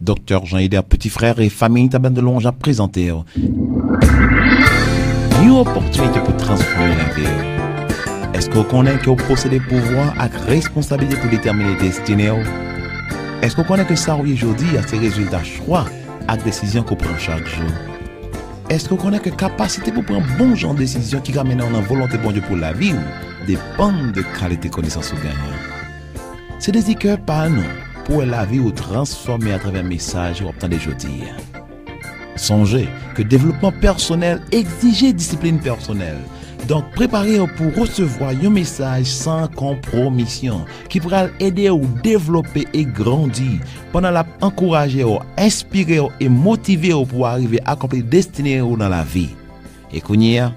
Docteur Jean-Héder, petit frère et famille Taban de Longe a présenté une opportunité pour transformer la vie. Est-ce que vous connaissez que vous possédez pouvoir et responsabilité pour déterminer les destinées? Est-ce que vous connaissez que ça aujourd'hui a ses résultats choix et décisions qu'on prend chaque jour? Est-ce que vous connaissez que capacité pour prendre bon genre de décision qui ramène en volonté bon Dieu pour la vie dépend de qualité connaissance ou gagnant? C'est des cœurs par nous pour la vie ou transformer à travers un message ou obtenir des jeudis. Songez que développement personnel exige discipline personnelle. Donc, préparez-vous pour recevoir un message sans compromission qui pourra aider à développer et grandir pendant la encourager, inspirer et motiver pour arriver à accomplir destinée dans la vie. Et qu'on y est,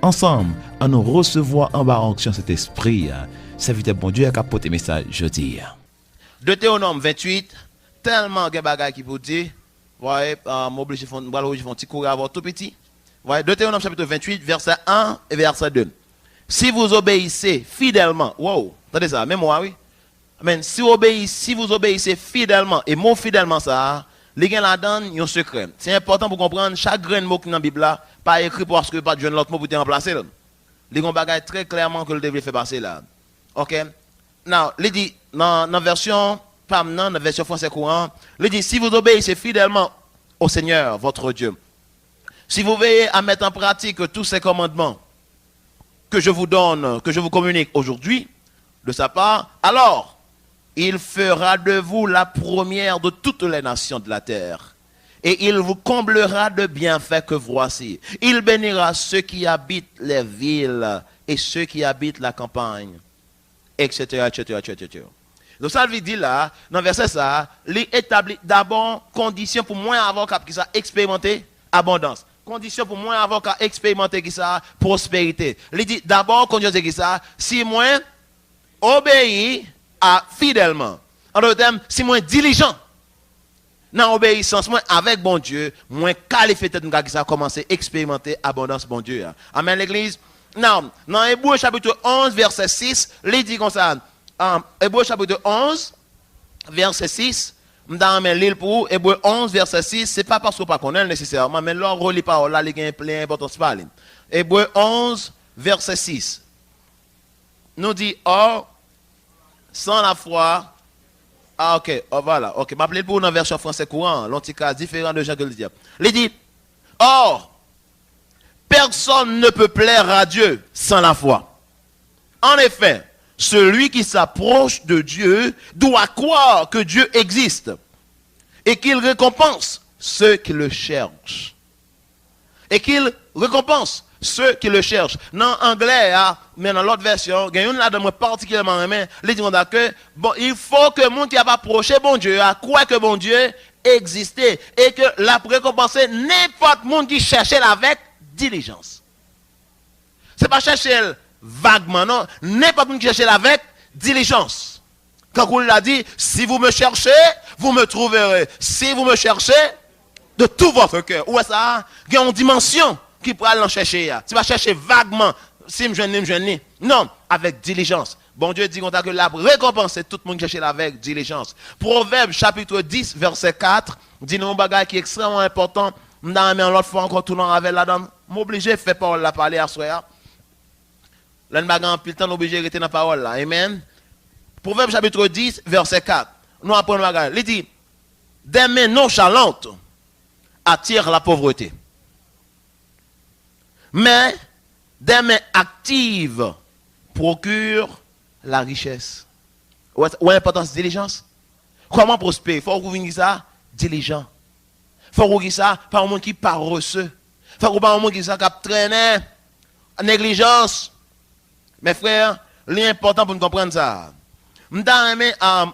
ensemble, à nous recevoir en bas en cet esprit, serviteur bon Dieu a capoté message jeudi. Deutéronome 28, tellement de bagages qui vous dit, voyez, m'oblige faire un petit cours avant tout petit. Voyez, Deutéronome chapitre 28, verset 1 et verset 2. Si vous obéissez fidèlement, wow, attendez ça, même moi, oui. Amen. Si vous obéissez fidèlement, et mot fidèlement ça, les gens la donnent, un secret. C'est important pour comprendre, chaque grain de mot qui est dans la Bible là, pas écrit parce que pas de jeune l'autre mot pour te remplacer. Les gens bagages très clairement que le devait faire passer là. Ok? Now, il dit, dans la version, pas dans la version français courant, il dit, si vous obéissez fidèlement au Seigneur, votre Dieu, si vous veillez à mettre en pratique tous ces commandements que je vous donne, que je vous communique aujourd'hui, de sa part, alors il fera de vous la première de toutes les nations de la terre. Et il vous comblera de bienfaits que voici. Il bénira ceux qui habitent les villes et ceux qui habitent la campagne, etc., etc., etc. Donc ça veut dire là, dans le verset ça, il établit d'abord conditions pour moi avoir qui ça expérimenter abondance. Condition pour moi avoir qu'à expérimenter qui ça prospérité. Il dit d'abord condition qui ça si moi obéis à fidèlement. En d'autres termes, si moi diligent dans obéissance moi avec bon Dieu, moi qualifié tête qui ça commencer expérimenter abondance bon Dieu. Amen l'église. Non, dans Hébreux chapitre 11 verset 6, il dit comme ça. Hébreux chapitre 11 verset 6. Dans l'île pour Hébreux 11, verset 6, ce n'est pas parce qu'on ne connaît pas nécessairement, mais là, on relit par là, il y a plein d'importance. Hébreux 11, verset 6, nous dit, or, sans la foi, ok, oh, voilà, ok, je m'appelle pour dans la version française courant, l'antiquaire différent de Jean que le diable. Il dit, or, personne ne peut plaire à Dieu sans la foi. En effet, celui qui s'approche de Dieu doit croire que Dieu existe et qu'il récompense ceux qui le cherchent. Et qu'il récompense ceux qui le cherchent. Dans l'anglais, mais dans l'autre version, il y a une là-dedans particulièrement aimée, il dit que bon, il faut que le monde qui a approché bon Dieu, à croire que bon Dieu existait et que la récompenser n'importe monde qui cherchait avec diligence. C'est pas chercher vaguement, non. N'importe qui cherche avec diligence. Quand on l'a dit, si vous me cherchez, vous me trouverez. Si vous me cherchez, de tout votre cœur. Où est ça? Il y a une dimension qui pourra l'en chercher. Tu vas chercher vaguement. Si me jeune, non, avec diligence. Bon Dieu dit qu'on a que la récompense, tout le monde qui cherche avec diligence. Proverbe chapitre 10, verset 4, dit nous un bagage qui est extrêmement important. Dans l'autre fois encore tout le monde avec la dame. M'obliger fait pas la parler à soi. L'un bagan pile temps obligé de rester dans la parole là. Amen. Proverbe chapitre 10 verset 4. Nous apprenons bagan. Il dit des mains nonchalantes attirent la pauvreté. Mais des mains actives procurent la richesse. Où est l'importance de diligence? Comment prospérer? Il faut ouvrir ça diligent. Il faut ouvrir ça par un monde qui paresseux. Il faut ouvrir un monde qui traîne négligence. Mes frères, l'important pour nous comprendre ça. Nous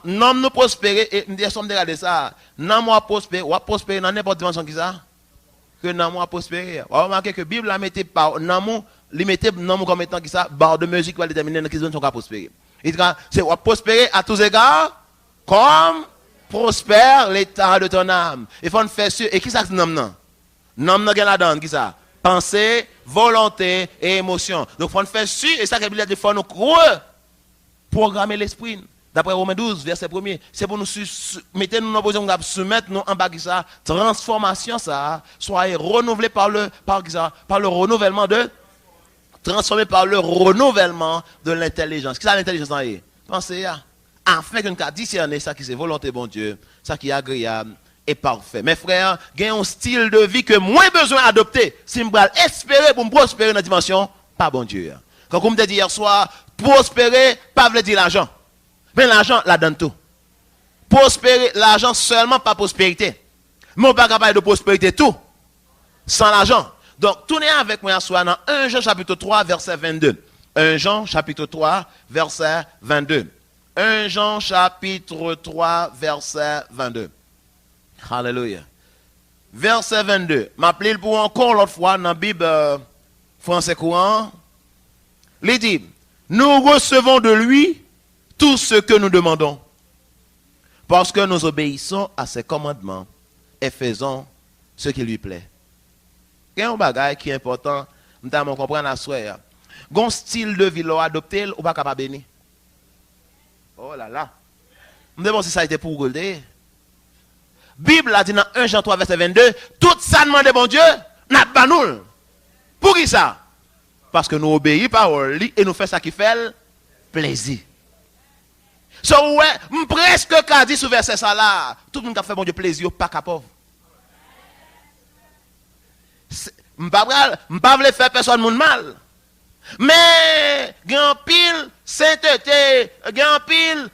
nous prospérer et nous disons de ça. Nous moi prospérer dans n'importe dimension qui ça. Que nous moi prospérer. On remarque que la Bible la mettait par nous, li mettait nous comme étant qui ça, barre de mesure qui va déterminer dans quelle zone on va prospérer. Il dit c'est prospérer à tous égards comme prospère l'état de ton âme. Il faut faire sûr et qui ça non non. Non non la donne qui ça. Pensée, volonté et émotion. Donc, il faut faire sûr, et ça, il faut nous programmer l'esprit. D'après Romains 12, verset 1er, c'est pour nous mettre nous en position de soumettre nous en bas de ça, transformation ça, soit renouvelé par le renouvellement de, transformé par le renouvellement de l'intelligence. Qu'est-ce que l'intelligence est? Pensez à, afin que nous discerner ça qui est volonté bon Dieu, ça qui est agréable et parfait. Mes frères, il y a un style de vie que moi besoin d'adopter si je veux espérer pour me prospérer dans la dimension, pas bon Dieu. Quand on me dit hier soir, prospérer, pas veut dire l'argent. Mais l'argent, la donne tout. Prospérer, l'argent seulement, pas prospérité. Mais on n'est pas capable de prospérité tout, sans l'argent. Donc, tournez avec moi ce soir dans 1 Jean chapitre 3, verset 22. 1 Jean chapitre 3, verset 22. 1 Jean chapitre 3, verset 22. Alléluia. Verset 22. M'appelez pour encore l'autre fois dans la Bible français courant. Il dit, nous recevons de lui tout ce que nous demandons, parce que nous obéissons à ses commandements et faisons ce qui lui plaît. Il y a un bagage qui est important, nous devons comprendre à soi. Un style de vie adopté, ou pas capable de bénir. Oh là là. Nous devons si ça a été pour vous. Bible a dit dans 1 Jean 3, verset 22, tout ça demande bon Dieu, n'a pas nous. Pour qui ça? Parce que nous obéissons parole et nous faisons ça qui fait plaisir. So ouais, presque qu'a dit sous verset ça là, tout le monde qui a fait bon Dieu plaisir, pas qu'à pauvre. M'pas vle faire personne monde mal. Mais grand pile sainteté, grand pile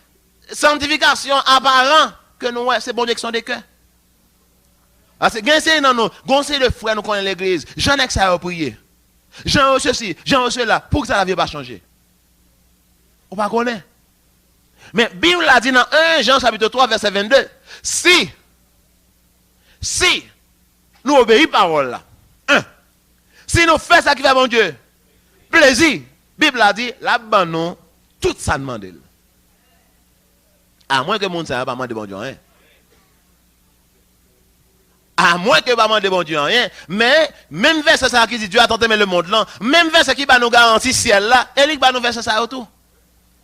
sanctification apparent que nous c'est bon Dieu qui sont des cœurs. Parce que c'est dans nous, c'est le frère nous connaît l'église. J'en ai que ça à prier. J'en ai ceci, j'en ai cela pour que ça la vie pas changer. On pas connaît. Mais Bible a dit dans 1 Jean chapitre 3 verset 22, si nous obéissons parole là, si nous faisons ça qui fait bon Dieu, plaisir, Bible a dit, là-bas non, tout ça demande. À moins que le monde ne pas demander bon Dieu rien. À moins que pas demander bon Dieu rien. Mais même verset ça qui dit Dieu a tant aimé le monde là, même verset qui va nous garantir ciel là, et il va nous verser ça autour.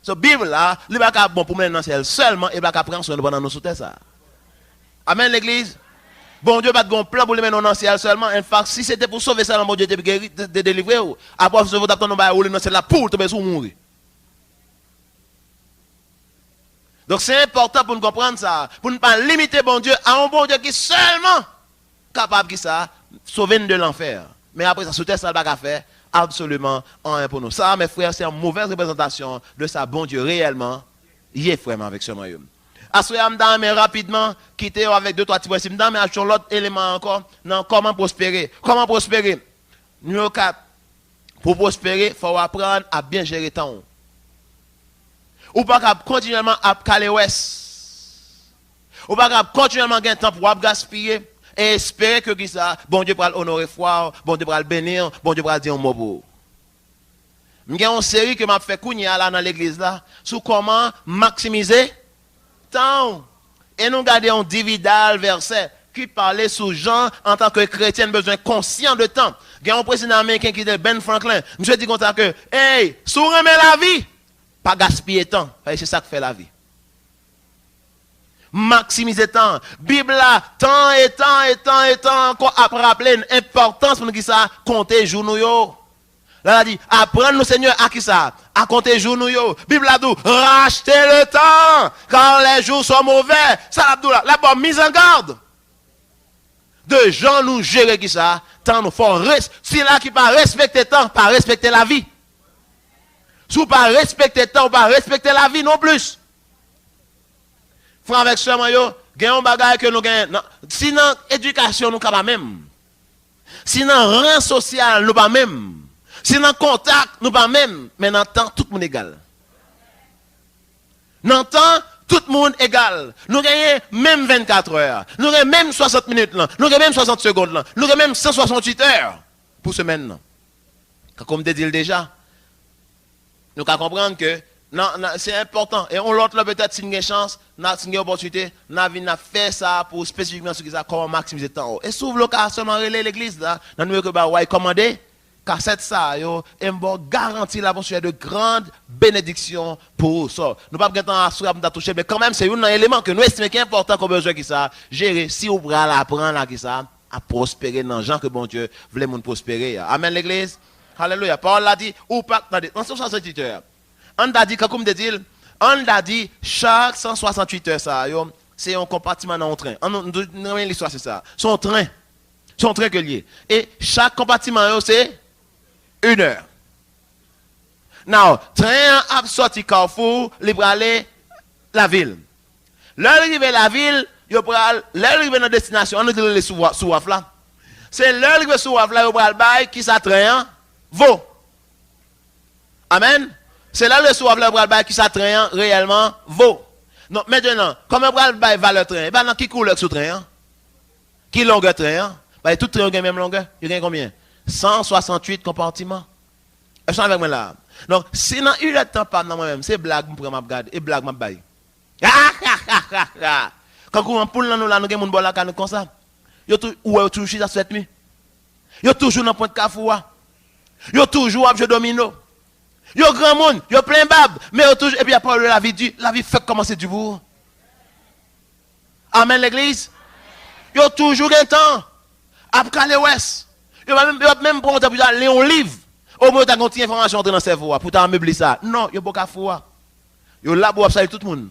So Bible là, il va pas bon pour mener dans le ciel seulement et va pas prendre soin de pendant nous sous terre ça. Amen l'église. Bon Dieu pas de bon plan pour le mener dans le ciel seulement. En fait, si c'était pour sauver ça, bon Dieu te guérir, te délivrer ou après vous attendre ba rouler dans ciel là pour tomber sous mourir. Donc c'est important pour nous comprendre ça, pour ne pas limiter bon Dieu à un bon Dieu qui seulement capable de ça sauver de l'enfer. Mais après ça sous terre ça pas faire absolument rien pour nous. Ça, mes frères, c'est une mauvaise représentation de ça, bon Dieu, réellement. Il est vraiment avec ce royaume. Mais rapidement, quitter avec 2-3 petits principes. Mais sur l'autre élément encore, non, comment prospérer. Comment prospérer? Numéro 4. Pour prospérer, il faut apprendre à bien gérer le temps. Ou pas continuellement à caler ouest. Ou pas continuellement gagner temps pour gaspiller. Et espérer que ça, bon Dieu va honorer foi, bon Dieu va le bénir, bon Dieu va dire un mot beau. Il y a une série que m'a fait kounya là dans l'église là, sur comment maximiser temps. Et nous gardons un dividal verset qui parlait sur Jean en tant que chrétien besoin conscient de temps. Il y a un président américain qui est Ben Franklin. Monsieur dit comme ça que, hey, si vous remet la vie, pas gaspiller temps. C'est ça qui fait la vie. Maximiser temps. Bible là, temps et temps, encore après rappeler l'importance pour nous qui ça, compter jour nous yo. Là, elle dit, apprendre le Seigneur à qui ça? À compter jour nous yo. Bible là, dit, racheter le temps, car les jours sont mauvais. Ça, là, bonne mise en garde. De gens nous gérer qui ça, temps nous faut si là qui pas respecter temps, pas respecter la vie. Si vous pas respecter temps, pas respecter la vie non plus. Frère avec sœur, yo, gagne un bagage que nous gagnons. Sinon, éducation, nous pas même. Sinon, rang social, nous pas même. Sinon, contact, nous pas même. Mais dans le temps, tout le monde est égal. Dans le temps, tout le monde est égal. Nous gagnons même 24 heures. Nous gagnons même 60 minutes. Là. Nous gagnons même 60 secondes. Là. Nous gagnons même 168 heures pour semaine. Comme je dis déjà, nous devons comprendre que non, c'est important. Et on l'autre là peut-être si nous avons une chance, nous avons une opportunité, nous avons fait ça pour spécifiquement ce qui ça comment maximiser le temps. Et s'ouvre le cas seulement relayer l'église là, dans nous que bah ouais commander cassette ça yo et m'bo garantit la bonne de grandes bénédictions pour ça. Nous pas de temps à souhaiter pour toucher mais quand même c'est un élément que nous estimons qui est important qu'on besoin qui ça gérer si on va l'apprendre là qui ça à prospérer dans gens que bon Dieu voulait moun prospérer. Amen l'église. Alléluia. Paul l'a dit ou pas attendez, dans 168 heures. On a dit comme de dire on a dit chaque 168 heures ça yo c'est un compartiment dans un train. On l'histoire c'est ça. Son train que lié. Et chaque compartiment c'est 1 heure. Now, train a sorti Carrefour, il va aller la ville. L'arrivée à la ville, l'arrivée dans la destination, on est les sous là. C'est l'arrivée sous là, il va aller qui ça train vaut. Amen. C'est l'arrivée sous là, il va aller qui ça train réellement vaut. Donc maintenant, comment on va aller valeur train? Ben, qui couleur sous train? Qui longueur train? Ben, tout train a la même longueur. Il y a combien? 168 compartiments. Est-ce avec moi là? Donc, si dans une temps pas dans moi-même, c'est blague pour m'a regarder et blague m'a bailler. Quand on poule nous là, nous avons un bon là comme ça. Yo toujours chez cette nuit. Yo toujours dans point de Carrefour. Yo toujours à jouer domino. Yo grand monde, yo plein bab, mais yo toujours et puis après la vie fait commencer du bout. Amen l'église. Yo toujours un temps. Après les ouest. Yo même pour aller un livre. Au moins, tu as une information dans le cerveau pour t'ameubler ça. Non, il y a beaucoup de fois. Il y a là pour observer tout le monde.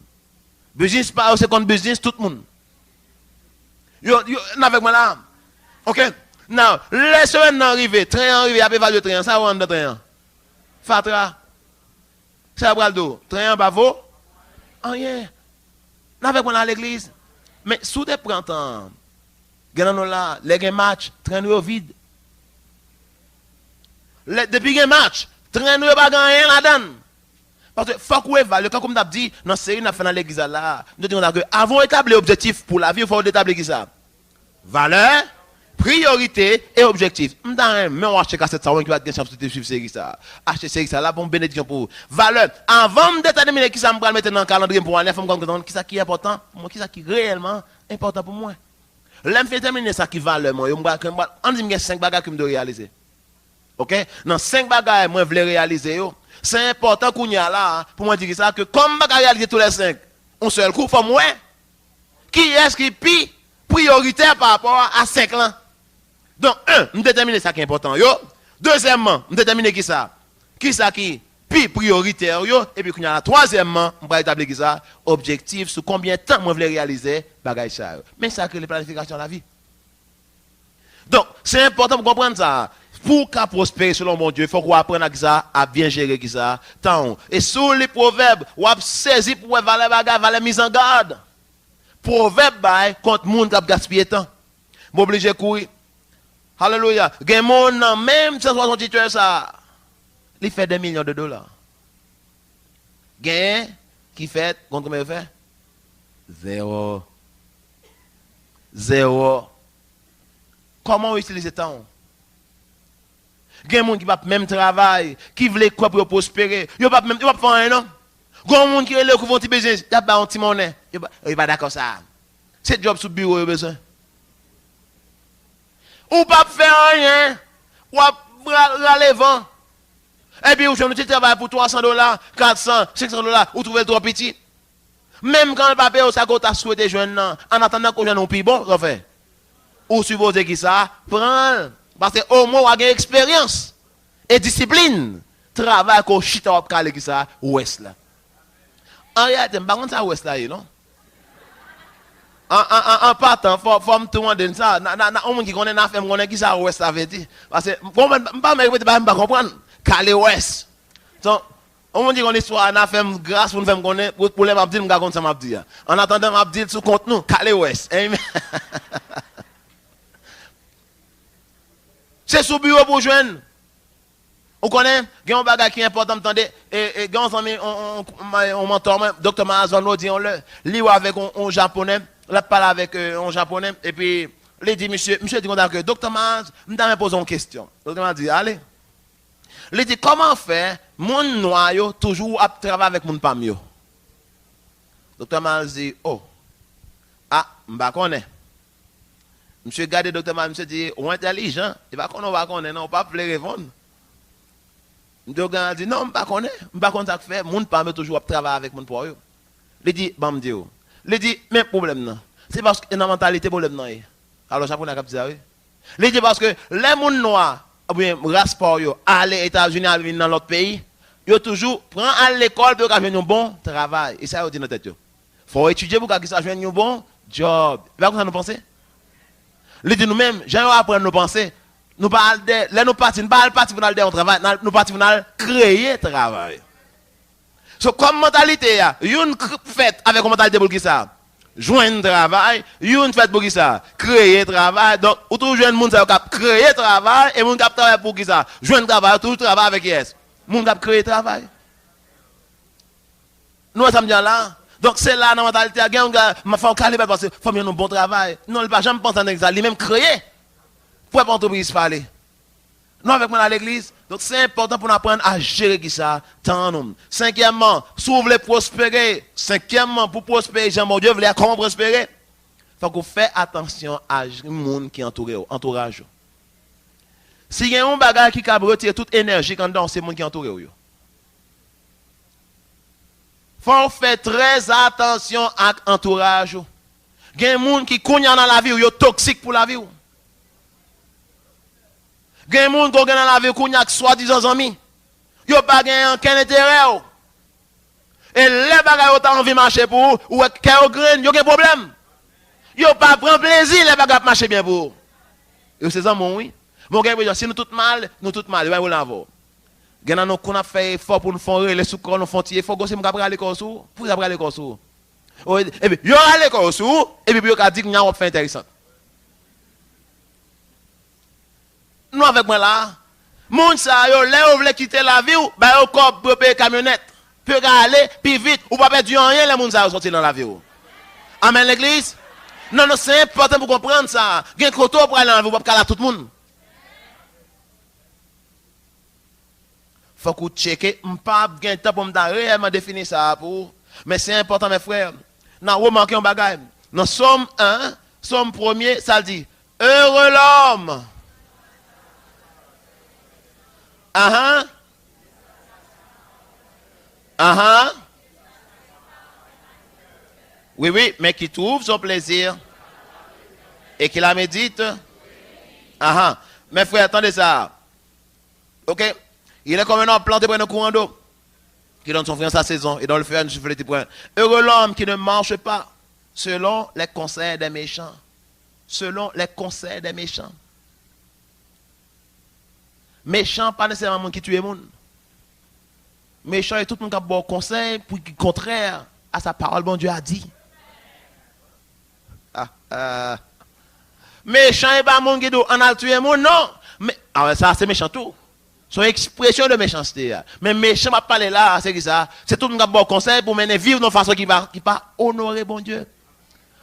Business, pas c'est contre business, tout le monde. Yo, avec moi là. Ok? Now, laissez-moi arriver. Train arrivé, à évaluer le train. Ça va dans le train. Fatra. Ça va le train en vaut. Rien. Avec moi là à l'église. Mais sous des printemps, gagnons là, les matchs, train vide. Depuis un match, train nous pas gagner là-dedans. Parce que faut qu'on évalue, comme tu as dit, dans la série nous fait dans l'église là, nous disons que avant d'établir objectif pour la vie, il faut établir qui ça? Valeur, priorité et objectif. Mais on achète cassette ça, on va gagner chance de suivre série ça. Acheter série ça là pour une bénédiction pour vous. Valeur, avant de déterminer qui ça me mettre dans le calendrier pour aller, il faut me comprendre qui ça qui est important pour moi, qui ça qui est réellement important pour moi. Là, je vais terminer ça qui valeur moi, on dit que 5 bagages que je dois réaliser. OK? Dans 5 bagages, moi, je veux réaliser. C'est important qu'on y a là, pour moi dire ça, que comme je réaliser tous les 5, un seul coup, il faut moi, qui est-ce qui est plus prioritaire par rapport à 5 ans? Donc, je déterminer ça qui est important. Deuxièmement, je déterminer qui ça? Qui ça qui est plus prioritaire? Et puis, troisièmement, je vais établir qui ça? Objectif, sur combien de temps je veux réaliser bagage ça. Mais ça, c'est la planification de la vie. Donc, c'est important pour comprendre ça. Pour qu'à prospérer selon mon Dieu, il faut qu'on apprenne à ça, à bien gérer ça. Et sur les proverbes, on a saisi pour valer bagage, valer mise en garde. Proverbe contre le monde qui a gaspillé temps. M'oblige à courir. Alléluia. Gen monde même 168 heures ça. Il fait des millions de dollars. Gen qui fait combien il fait? Zéro. Comment utiliser temps? Il y a des gens qui ne pas même travail, qui veulent quoi pour prospérer. Ils ne pas même faire rien, non? Il y a des gens qui veulent faire un petit business, ils pas un petit monnaie. Ils ne pas d'accord ça. C'est job sous bureau, besoin. Ou pas faire rien, ou râler vent. Et puis, je me travaille pour $300, 400, 500, ou trouver le trop petit. Même quand le papier, ça coûte à souhaiter jeune, en attendant qu'on ait un plus bon, ça fait. Ou supposez qui ça, prends. Parce que au moins, on a une expérience et discipline. Travail qu'on chita op kale qui ça, ouest là. En réalité, par contre, ça ouest là, non? En partant, faut me demander ça. On me dit qu'on est en fait, on est qui ça ouest là, veut dire. Parce que, je ne peux pas comprendre. Kale ouest. Donc, on me dit qu'on est soit en fait, grâce pour nous faire connaître, pour les m'abdil, m'ga comme ça m'abdil. En attendant, m'abdil sous compte nous, Kale ouest. Amen. C'est sous bureau pour joindre. Vous connaissez, il y a un bagage qui est important, attendez, et on mentor, Dr. Mazano dit, on le lit avec un japonais, là parle avec un japonais, et puis, il dit, monsieur dit, que Dr. Maz, je me pose une question. Dr. Maz dit, allez. Il dit, comment faire, mon noyau, toujours à travailler avec mon pam yo? Dr. Maz dit, oh, je ne connais pas. Monsieur garde Dr. Maz, monsieur dit, on est intelligent, il va connaître, non, pas répondre. M'dogan dit non, m'pas connaît, m'pas connaît ça fait, moun pas toujours travailler avec moun pour eux. Il dit bah me dit. Il dit mais problème non. C'est parce que dans mentalité problème non. Alors japonais cap dire oui. Il dit parce que les moun noirs ou bien race pour yo aller aux États-Unis aller dans l'autre pays, yo toujours prend à l'école pour gagner un bon travail. Et ça yo dit dans tête yo. Faut étudier pour gagner ça un bon job. Pas comme ça nous penser. Il dit nous-mêmes, j'aimerais apprendre nous penser. Nous parlons de, là nous partons, nous parlons pour aller au travail, nous partons pour créer travail. So comme mentalité, une fête avec une mentalité pour qui ça? Joindre travail, une fête pour qui ça? Créer travail. Donc, ou toujours un monde qui créer travail et monde qui travaille pour qui ça? Joindre travail, tout travail avec yes. Monde qui créer travail. Nous sommes bien là. Donc c'est là dans la mentalité, il y a un gars, il faut calibre parce qu'il faut bien un bon travail. Non, il ne va jamais penser à ça, il même créer. Pour pas entreprise parler. Non, avec moi à l'église. Donc c'est important pour nous apprendre à gérer ça. Tant nous. Cinquièmement, si vous voulez prospérer. Cinquièmement, pour prospérer, Jean Dieu voulait comment prospérer. Il faut que vous fassiez attention à monde qui entoure, entourage. Si il y a un bagage qui a retiré toute énergie quand dans c'est monde qui entoure. Faut faire très attention à l'entourage. Il y a des gens qui sont dans la vie, ils sont toxiques pour la vie. Il y a des gens qui sont dans la vie, qui sont soi-disant amis. Ils n'ont pas aucun intérêt. Et les bagages ont envie de marcher pour eux, ou qu'ils ont un problème. Ils n'ont pas prendre plaisir, les bagages marcher bien pour eux. Et c'est ça, mon oui. Bon, si nous tout mal, nous tout mal. Vous l'avez. Gena nous qu'on a fait effort pour nous faire les sous-corps, nous font tirer, faut que nous capable aller comme ça, pour aller comme ça. Et puis yo aller comme ça, et puis yo ka dit que nous fait intéressant. Nous avec moi là, moun sa yo là on veut quitter la vie, ba yo corps pour payer camionnette, peut aller plus vite ou pas perdre rien les moun sa sortir dans la vie. Amen l'église. Non non, c'est important pour comprendre ça. Gen koto pour aller dans la vie, pas tout le monde. Faut que vous checkez, je n'ai pas de temps pour me réellement définir ça pour. Mais c'est important, mes frères. Dans Romains, un bagage. Dans Somme 1, Somme 1er, ça dit heureux l'homme. Oui, oui, mais qui trouve son plaisir et qui la médite. Mes frères, attendez ça. Ok? Il est comme un homme planté près d'un courant d'eau qui donne son fruit en sa saison et dans le feu ne souffle des points. Heureux l'homme qui ne marche pas selon les conseils des méchants. Selon les conseils des méchants. Méchant, pas nécessairement monde qui tue le monde. Méchant est tout le monde qui a bon conseil pour qui contraire à sa parole, bon Dieu a dit. Méchant est pas monde qui dit on a tué le monde, non. Mais ça c'est méchant tout. Son expression de méchanceté. Mais méchant va parler là, c'est qui ça? C'est tout le monde qui a bon conseil pour mener vivre de façon qui va honorer bon Dieu.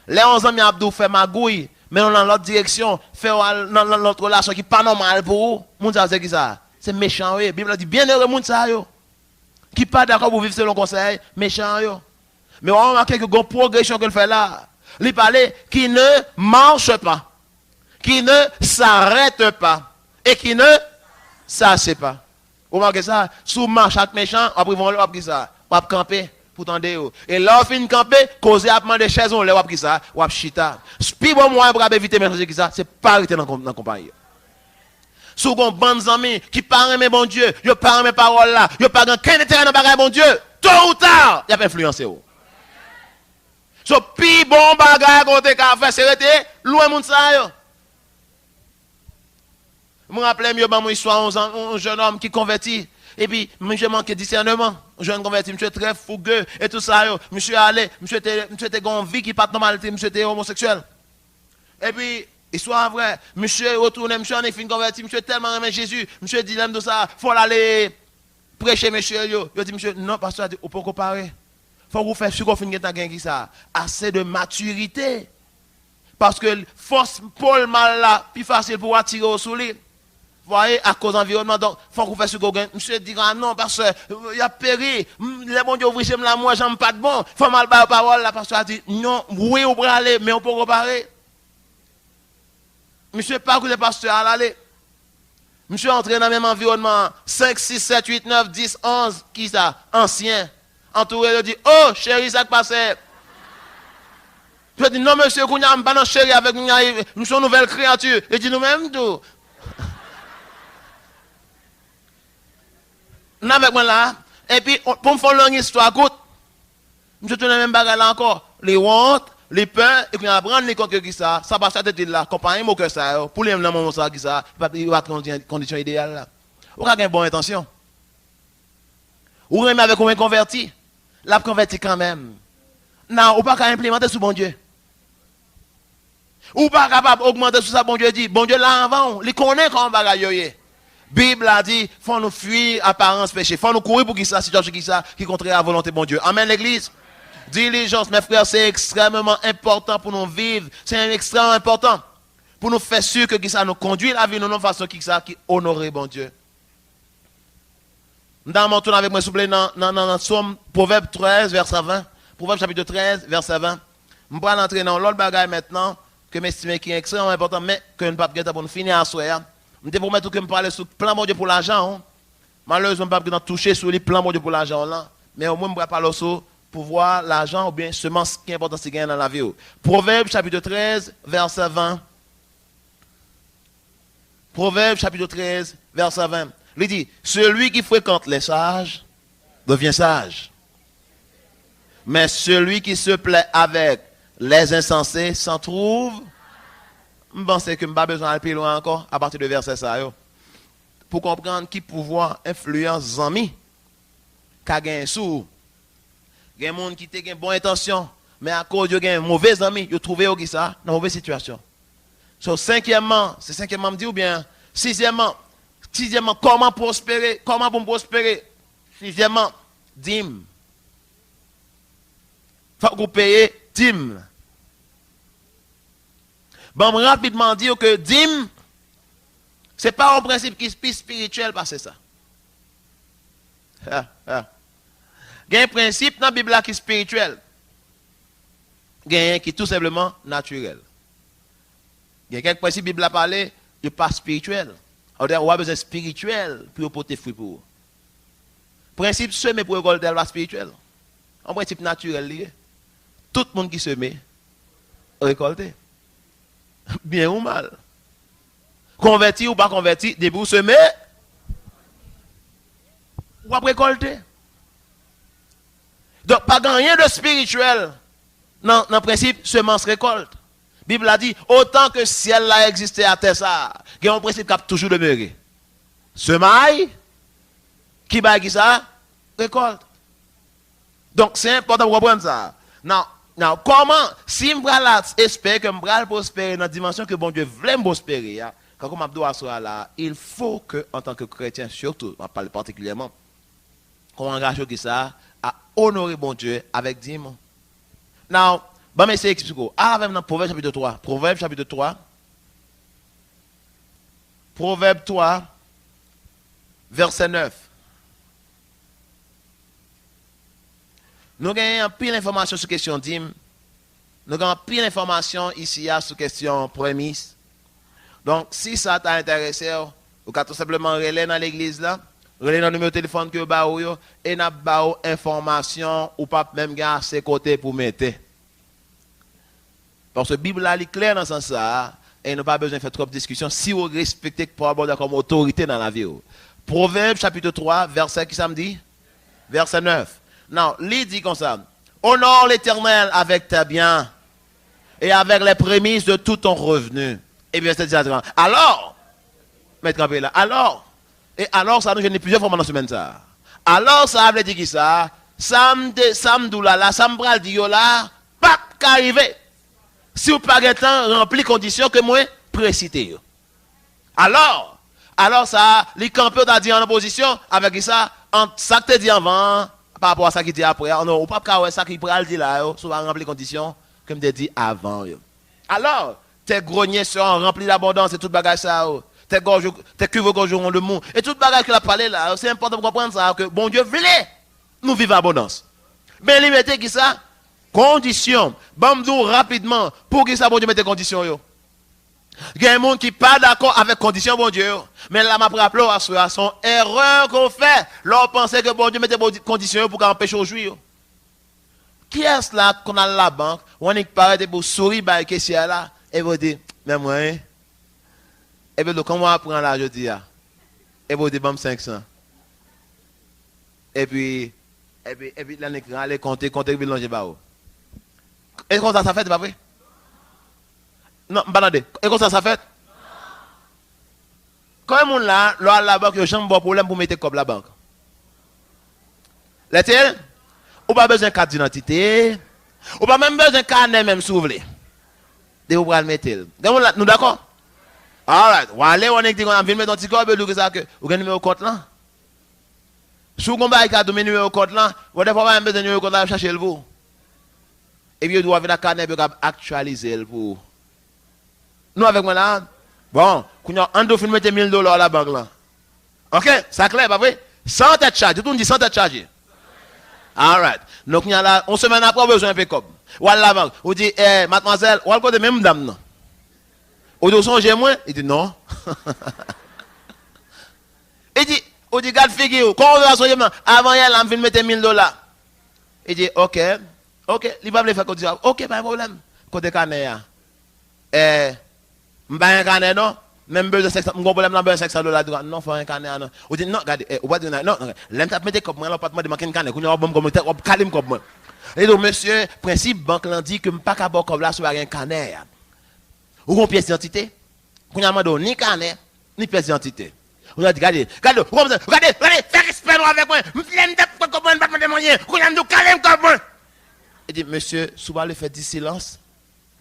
Les 11 ans, Abdou fait magouille, mais dans l'autre direction, fait dans l'autre relation qui n'est pas normale pour vous. Moun c'est qui ça? C'est méchant. La Bible dit bien heureux moun ça yo. Qui pas d'accord pour vivre selon conseil, méchant yo. Mais on remarque que une progression qu'il fait là. Il parlait qui ne marche pas, qui ne s'arrête pas et qui ne ça c'est pas. Vous remarquez ça? Sous marche avec méchant, après ils vont leur apprendre ça. On va camper pour tendre. Et là, on finit camper, causer à demander chaise, on leur apprendre ça. On va chita. Puis bon moyen pour éviter méchanger ça, c'est pas arrêter dans la compagnie. Sous on bonnes amis qui parlent mais bon Dieu, ils parlent mes paroles là, ils parlent qu'un intérêt dans bagage bon Dieu, tôt ou tard, il y a pas influencé. So puis bon bagage qu'on te faire c'est rester loin moun ça yo. Je me rappelle, je me histoire un jeune homme qui convertit. Et puis, je manque de discernement. Un jeune converti, je suis très fougueux et tout ça. Je suis allé, je suis une vie qui n'est pas normale, je suis homosexuel. Et puis, histoire vraie, je suis retourné, je suis en fin converti, je suis tellement aimé Jésus, je suis dit, de ça, il faut aller prêcher, monsieur. Je dis, monsieur, non, pasteur, on peut comparer. Il faut vous faire ce qu'on finit avec ça. Assez de maturité. Parce que force Paul mal là, plus facile pour attirer au soleil. Vous voyez, à cause de l'environnement, donc, il faut qu'on fasse ce qu'on gagne. Monsieur dit, ah non, parce qu'il a péri. Les bons dieux ouvrent là, moi, j'aime pas de bon. Il faut mal la parole. La pasteur a dit, non, oui, on peut aller, mais on peut comparer. Monsieur, pas que le pasteur à l'aller. Je suis entré dans le même environnement. 5, 6, 7, 8, 9, 10, 11. Qui ça? Ancien. Entouré, il dit, oh, chérie, ça qui passe. Je dis, non, monsieur, qu'on a pas chérie avec nous, nous sommes une nouvelle créature. Il dit, nous-mêmes, tout. Nous avec moi là. Et puis, pour me faire une longue histoire, écoute, je tourne même bagarre là encore. Les hontes, les peurs, et puis apprendre les conquêtes qui ça. Ça passe à tête là. Compagnie, mon cœur ça. Pour les gens, moment ça, qui ça. Il va être condition idéale là. Ou avez une bonne intention. Ou même avec un converti. L'a converti quand même. Non, ou pas qu'à implémenter sous bon Dieu. Ou pas capable d'augmenter sous ça, bon Dieu dit. Bon Dieu là avant, il connaît comment bagaille. Bible a dit, faut nous fuir apparence péché. Faut nous courir pour qui ça, situation qui ça, qui contraire à la volonté de bon Dieu. Amen l'église. Diligence, mes frères, c'est extrêmement important pour nous vivre. C'est extrêmement important pour nous faire sûr que qui ça nous conduit la vie de nous façon qui ça, qui honore bon Dieu. Dans mon tour avec moi, s'il vous plaît, dans Somme, Proverbe 13, verset 20. Proverbe chapitre 13, verset 20. Je vais entrer dans l'autre bagaille maintenant, que m'estime qui est extrêmement important, mais que nous ne pouvons pas pour nous finir à soir. Je te promets que je parle sur plan bon Dieu pour l'argent. Malheureusement, je ne peux pas toucher sur les plans bon Dieu pour l'argent là. Mais au moins, je vais parler sur pouvoir, l'argent ou bien seulement ce qui est important, c'est gagner dans la vie. Proverbe chapitre 13, verset 20. Proverbe chapitre 13, verset 20. Il dit, celui qui fréquente les sages devient sage. Mais celui qui se plaît avec les insensés s'en trouve. Je pense que je n'ai pas besoin d'aller plus loin encore à partir de verset ça. Pour comprendre qui pouvoir influence amis, qu'a gagné sous. Il y a des gens qui ont une bonne intention, mais à cause de un mauvais ami, ils ont trouvé qui ça dans une mauvaise situation. So, cinquièmement, c'est cinquièmement me dit ou bien sixièmement, comment prospérer, comment pour prospérer. Sixièmement, dîme. Faut que vous payiez dîme. Bon, rapidement dire que dîme, ce n'est pas un principe qui est spirituel, parce que c'est ça. Il y a un principe dans la Bible qui est spirituel. Il y a un qui est tout simplement naturel. Il y a quelques principes que la Bible a parlé, de pas spirituel. On a besoin spirituel pour porter fruit pour vous. Principe semé pour récolter le spirituel. Un principe naturel lié. Tout le monde qui sème, récolter. Bien ou mal. Converti ou pas converti, début vous semez, ou après récolter. Donc, pas rien de spirituel dans le principe semence récolte. La Bible a dit, autant que ciel a existé à terre, ça, il y a un principe qui a toujours demeuré. Semaille, qui va qui ça? Récolte. Donc, c'est important pour comprendre ça. Non, comment, si je espère que je vais prospérer dans la dimension que bon Dieu voulait me prospérer, quand on doit asseoir là, il faut que, en tant que chrétien, surtout, on parle particulièrement, qu'on engage qui ça, à honorer bon Dieu avec dîme. Now, bon, mais c'est expliqué. Ah, même dans Proverbe chapitre 3. Proverbe chapitre 3. Proverbe 3, verset 9. Nous avons pile d'informations sur la question dîme. Nous avons pile d'informations ici sur la question prémisse. Donc, si ça t'a intéressé, vous pouvez tout simplement relayer dans l'église là. Relayer dans le numéro de téléphone que vous avez et n'a pas information ou pas même gars à ses côtés pour mettre. Parce que la Bible est claire dans ce sens là. Et nous n'avons pas besoin de faire trop de discussion si vous respectez pour avoir comme autorité dans la vie. Proverbe chapitre 3, verset qui ça me dit? Verset 9. Non, il dit comme ça. Honore l'Éternel avec tes biens et avec les prémices de tout ton revenu. Et bien, c'est ça. Alors, mettre là. Alors, ça nous gêne plusieurs fois dans la semaine ça. Alors, ça veut dire qui ça? Samedi là, Sambral dit là, pas qu'arriver. Si vous pas temps rempli conditions que moi précité. Alors ça, les campeurs t'a dit en opposition avec ça, ça que tu dit avant par rapport à ça qui dit après. Non, ou pas qu'à ça qui pral dit là, ça va remplir conditions comme tu dit avant. Alors, tes grognets seront remplis d'abondance et toute bagage ça. Tes cuves gorgeront de mou. Et toute bagage qu'il a parlé là, c'est important pour comprendre ça que bon Dieu voulait nous vivre abondance. Mais liberté qui ça? Conditions. Bamdou rapidement. Pour qui ça bon Dieu mette conditions yo? Il y a des gens qui ne sont pas d'accord avec les conditions, bon Dieu. Mais là, je me rappelle à son erreur qu'on fait. Là, on pensait que bon Dieu mettait des conditions pour empêcher de jouir. Qui est-ce là qu'on a à la banque, on est paré pour sourire, bah, qu'est-ce qu'il y a là? Et vous dites, mais moi, et bien, comment on prend là, je dis, et vous dites, bon, 500. Et puis, là, on allait compter, et puis, l'ange, bah, et comment ça fait, c'est pas vrai? Non, baladez. Et comment ça fait? Quand on là, à la banque, il y a un problème pour mettre comme la banque. L'est-il? Ou pas besoin de carte d'identité, ou pas même besoin de carnet même si vous voulez. De vous le mettre. Nous d'accord? Alright. On va aller, on est dit qu'on a vu mettre un petit corps, vous avez un numéro de compte là. Si vous avez un numéro de compte là, vous n'avez pas besoin de numéro de compte là, chercher le vous. Et puis vous doivez la carnet pour actualiser le pour. Nous avec moi là, bon, quand on a un film mettre $1000 à la banque là. Ok? Ça clair, pas vrai? Sans tête chargée. Tout le monde dit sans tête chargée. Alright. Donc, on semaine après, on a besoin de pick-up. Ou à la banque. On dit, mademoiselle, ou à côté même dame, non? Ou de songer moins? Il dit, non. Il dit, garde figure, quand on va songer maintenant, avant hier, on vient mettre $1000. Il dit, ok, il va me faire comme ça. Ok, pas de problème. Côté canet, m'pas un canet, non? Même besoin de 500, mon problème là, besoin de $500, non, faut un canet, non. On dit, non, regardez, ou pas de, non, l'aime tape mettre comme moi, là, pas de manquer un canet, qu'on a un bon comme, on calme comme moi. Et donc, monsieur, principe, banque l'a dit que m'pas qu'à bord comme là, sur un canet. Ou une pièce d'identité. Qu'on a demandé ni canet, ni pièce d'identité. On a dit, regardez, regardez, fais respect avec moi, m'flemme tape comme moi, pas de moyen, qu'on a dit, calme comme moi. Il dit, monsieur, souvent le fait du silence.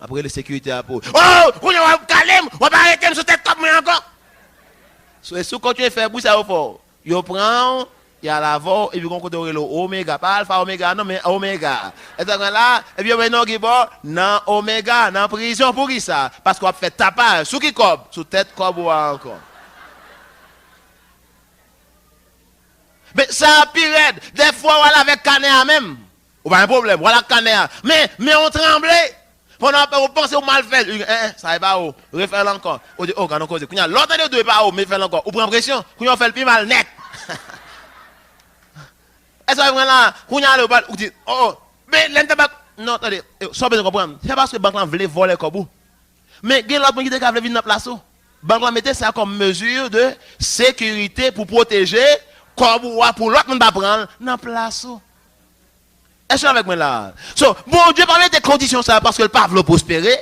Après, les sécurités à pour. Oh! On va calmer! On va arrêter de se tête comme moi encore! Et si vous continuez à faire bruit, ça va fort. Vous prenez, il y a la voix, et puis on continue le oméga. Pas alpha, oméga, non, mais oméga. Et donc là, et puis on va dire, non, oméga, non, prison pour qui ça? Parce qu'on a fait tapage, sous qui cob? Sous tête cob ou encore. Mais ça a pire. Des fois, on avec canéa même. On pas un problème, voilà canéa. Mais on tremblait. On pense au mal fait. Ça va pas haut. Refaire encore. On dit, oh, quand on cause. L'autre de deux pas haut, mais fait encore. On prend pression. Quand on fait le plus mal net. Est-ce que vous là, quand on dit, oh, mais l'intérêt. Non, attendez, sans besoin de comprendre. C'est parce que la banque voulait voler comme vous. Mais il y a l'autre qui voulait venir dans la place. La banque mettait ça comme mesure de sécurité pour protéger, comme pour l'autre monde prendre dans la place. Est-ce que avec moi là? So, bon Dieu parle des conditions ça parce que le pape veut prospérer.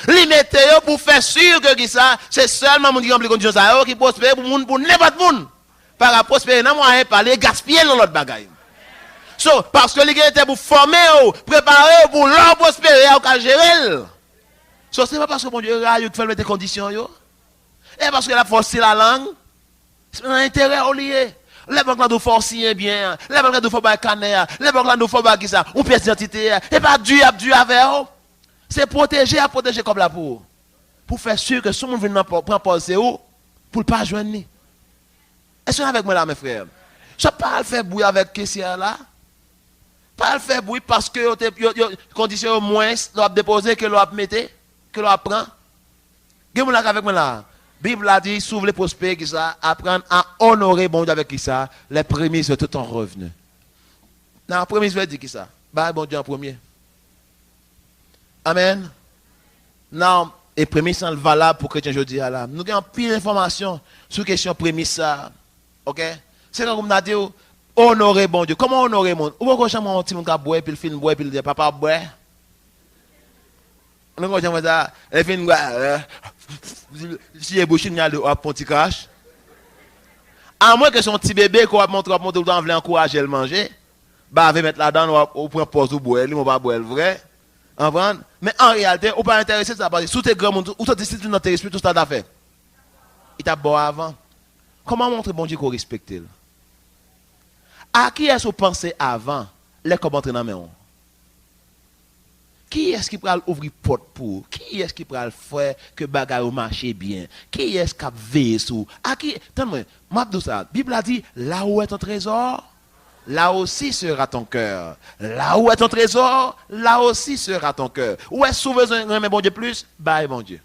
Les météo pour faire sûr que ça, c'est seulement mon qui remplit les conditions ça qui prospère pour n'importe monde. Par à prospérer dans moyen par les gaspiller dans l'autre bagaille. So, parce que les gars étaient pour former, préparer pour leur prospérer à gérer. So, c'est pas parce que mon Dieu a fait mettre des conditions yo. Et parce que la force la langue, c'est un intérêt lié. Les banques nous forcent bien, les banques nous font pas caner, les banques nous font pas qui ça, on pièce d'identité, et pas du avec eux. C'est protéger comme la pour faire sûr que si on vient prendre pause où pour ne pas joindre. Est-ce que vous avec moi là mes frères? Je pas le faire bruit avec question là. Pas le faire bruit parce que condition moins l'on déposer que l'on mettre que l'on prend. Vous avec moi là. Bible a dit, s'ouvre les prospères qui ça, apprendre à honorer bon Dieu avec qui ça, les prémices de tout ton revenu. Non, la prémisse veut dire qui ça? Bah, bon Dieu en premier. Amen. Non, et prémisse sont valables pour chrétien aujourd'hui là. Nous avons pile d'informations sur question prémisse ça. OK? C'est comme on a dit, honorer bon Dieu. Comment honorer mon Dieu? Ou pourquoi j'aime mon petit monde qui boit, puis le film boit, puis le papa boit? Nous avons dit ça, le film boit. Si les bouchines, il y a un petit crash. À moins que son petit bébé qu'on va montrer tout le temps, veut encourager le manger, bah, va mettre là-dedans, on prend pause ou boire, on va boire le vrai. Mais en réalité, on pas intéressé ça parce que sous tes grands monde, ou ta discipline dans tes esprits, tout ça t'a fait. Il t'a boire avant. Comment montrer bon Dieu qu'on respecte? À qui est-ce que vous pensez avant les commentaires dans la main? Qui est-ce qui peut ouvrir porte pour? Qui est-ce qui peut faire que bagaille marche bien? Qui est-ce qui a veillé sur? À qui? Attends-moi, la Bible a dit, là où est ton trésor, là aussi sera ton cœur. Là où est ton trésor, là aussi sera ton cœur. Où est-ce que vous besoin de bon Dieu plus? Bah, bon Dieu.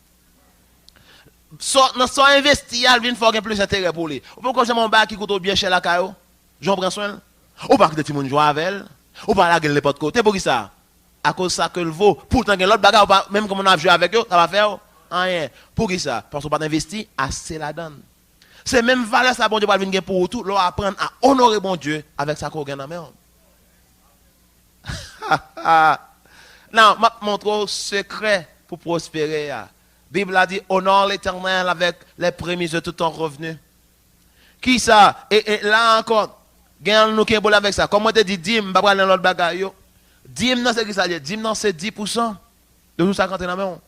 Sans investir, il faut avoir plus d'intérêt pour lui. Pourquoi j'ai mon bar qui coûte bien cher la caillou? J'en prends soin. Ou pas que des petits gens jouent avec elle. Ou pas la gueule de côté. Pour qui ça? À cause de ça que le vaut. Pourtant, l'autre bagarre, même comme on a joué avec eux, ça va faire rien. Pour qui ça? Parce qu'on pas investir assez la donne. C'est même valeur ça, bon Dieu, va venir pour tout. L'on apprendre à honorer bon Dieu avec sa qu'on gagne dans la main. Non, je montre un secret pour prospérer. La Bible a dit, honore l'Éternel avec les prémices de tout ton revenu. Qui ça? Et là encore, gagne nous qui est bon avec ça. Comme on te dit, dîme, pas prendre l'autre bagaille. Dîme, non, c'est qui ça dit? Dîme, c'est 10% de tout ça quand on est dans la main.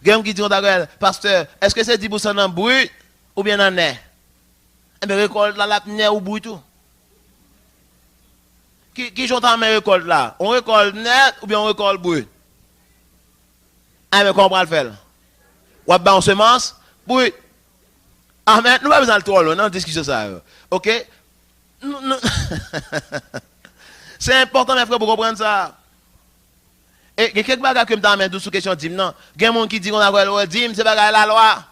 Gagne qui dit, pasteur, est-ce que c'est 10% dans le bruit ou bien dans le nez? Eh bien, récolte la nez ou bruit tout. Qui j'entends mes récoltes là? On récolte net ou bien on récolte bruit? Ah, mais comment on va le faire? Ou bien on semence? Bruit. Ah, mais nous pas besoin de le non, discussion ça. Ok? C'est important, mes frères, pour comprendre ça. Et il y a quelques bagages que je m'amène sous question d'hymne, non? Il y a des gens qui disent qu'on a le dîme, c'est bagaille la loi.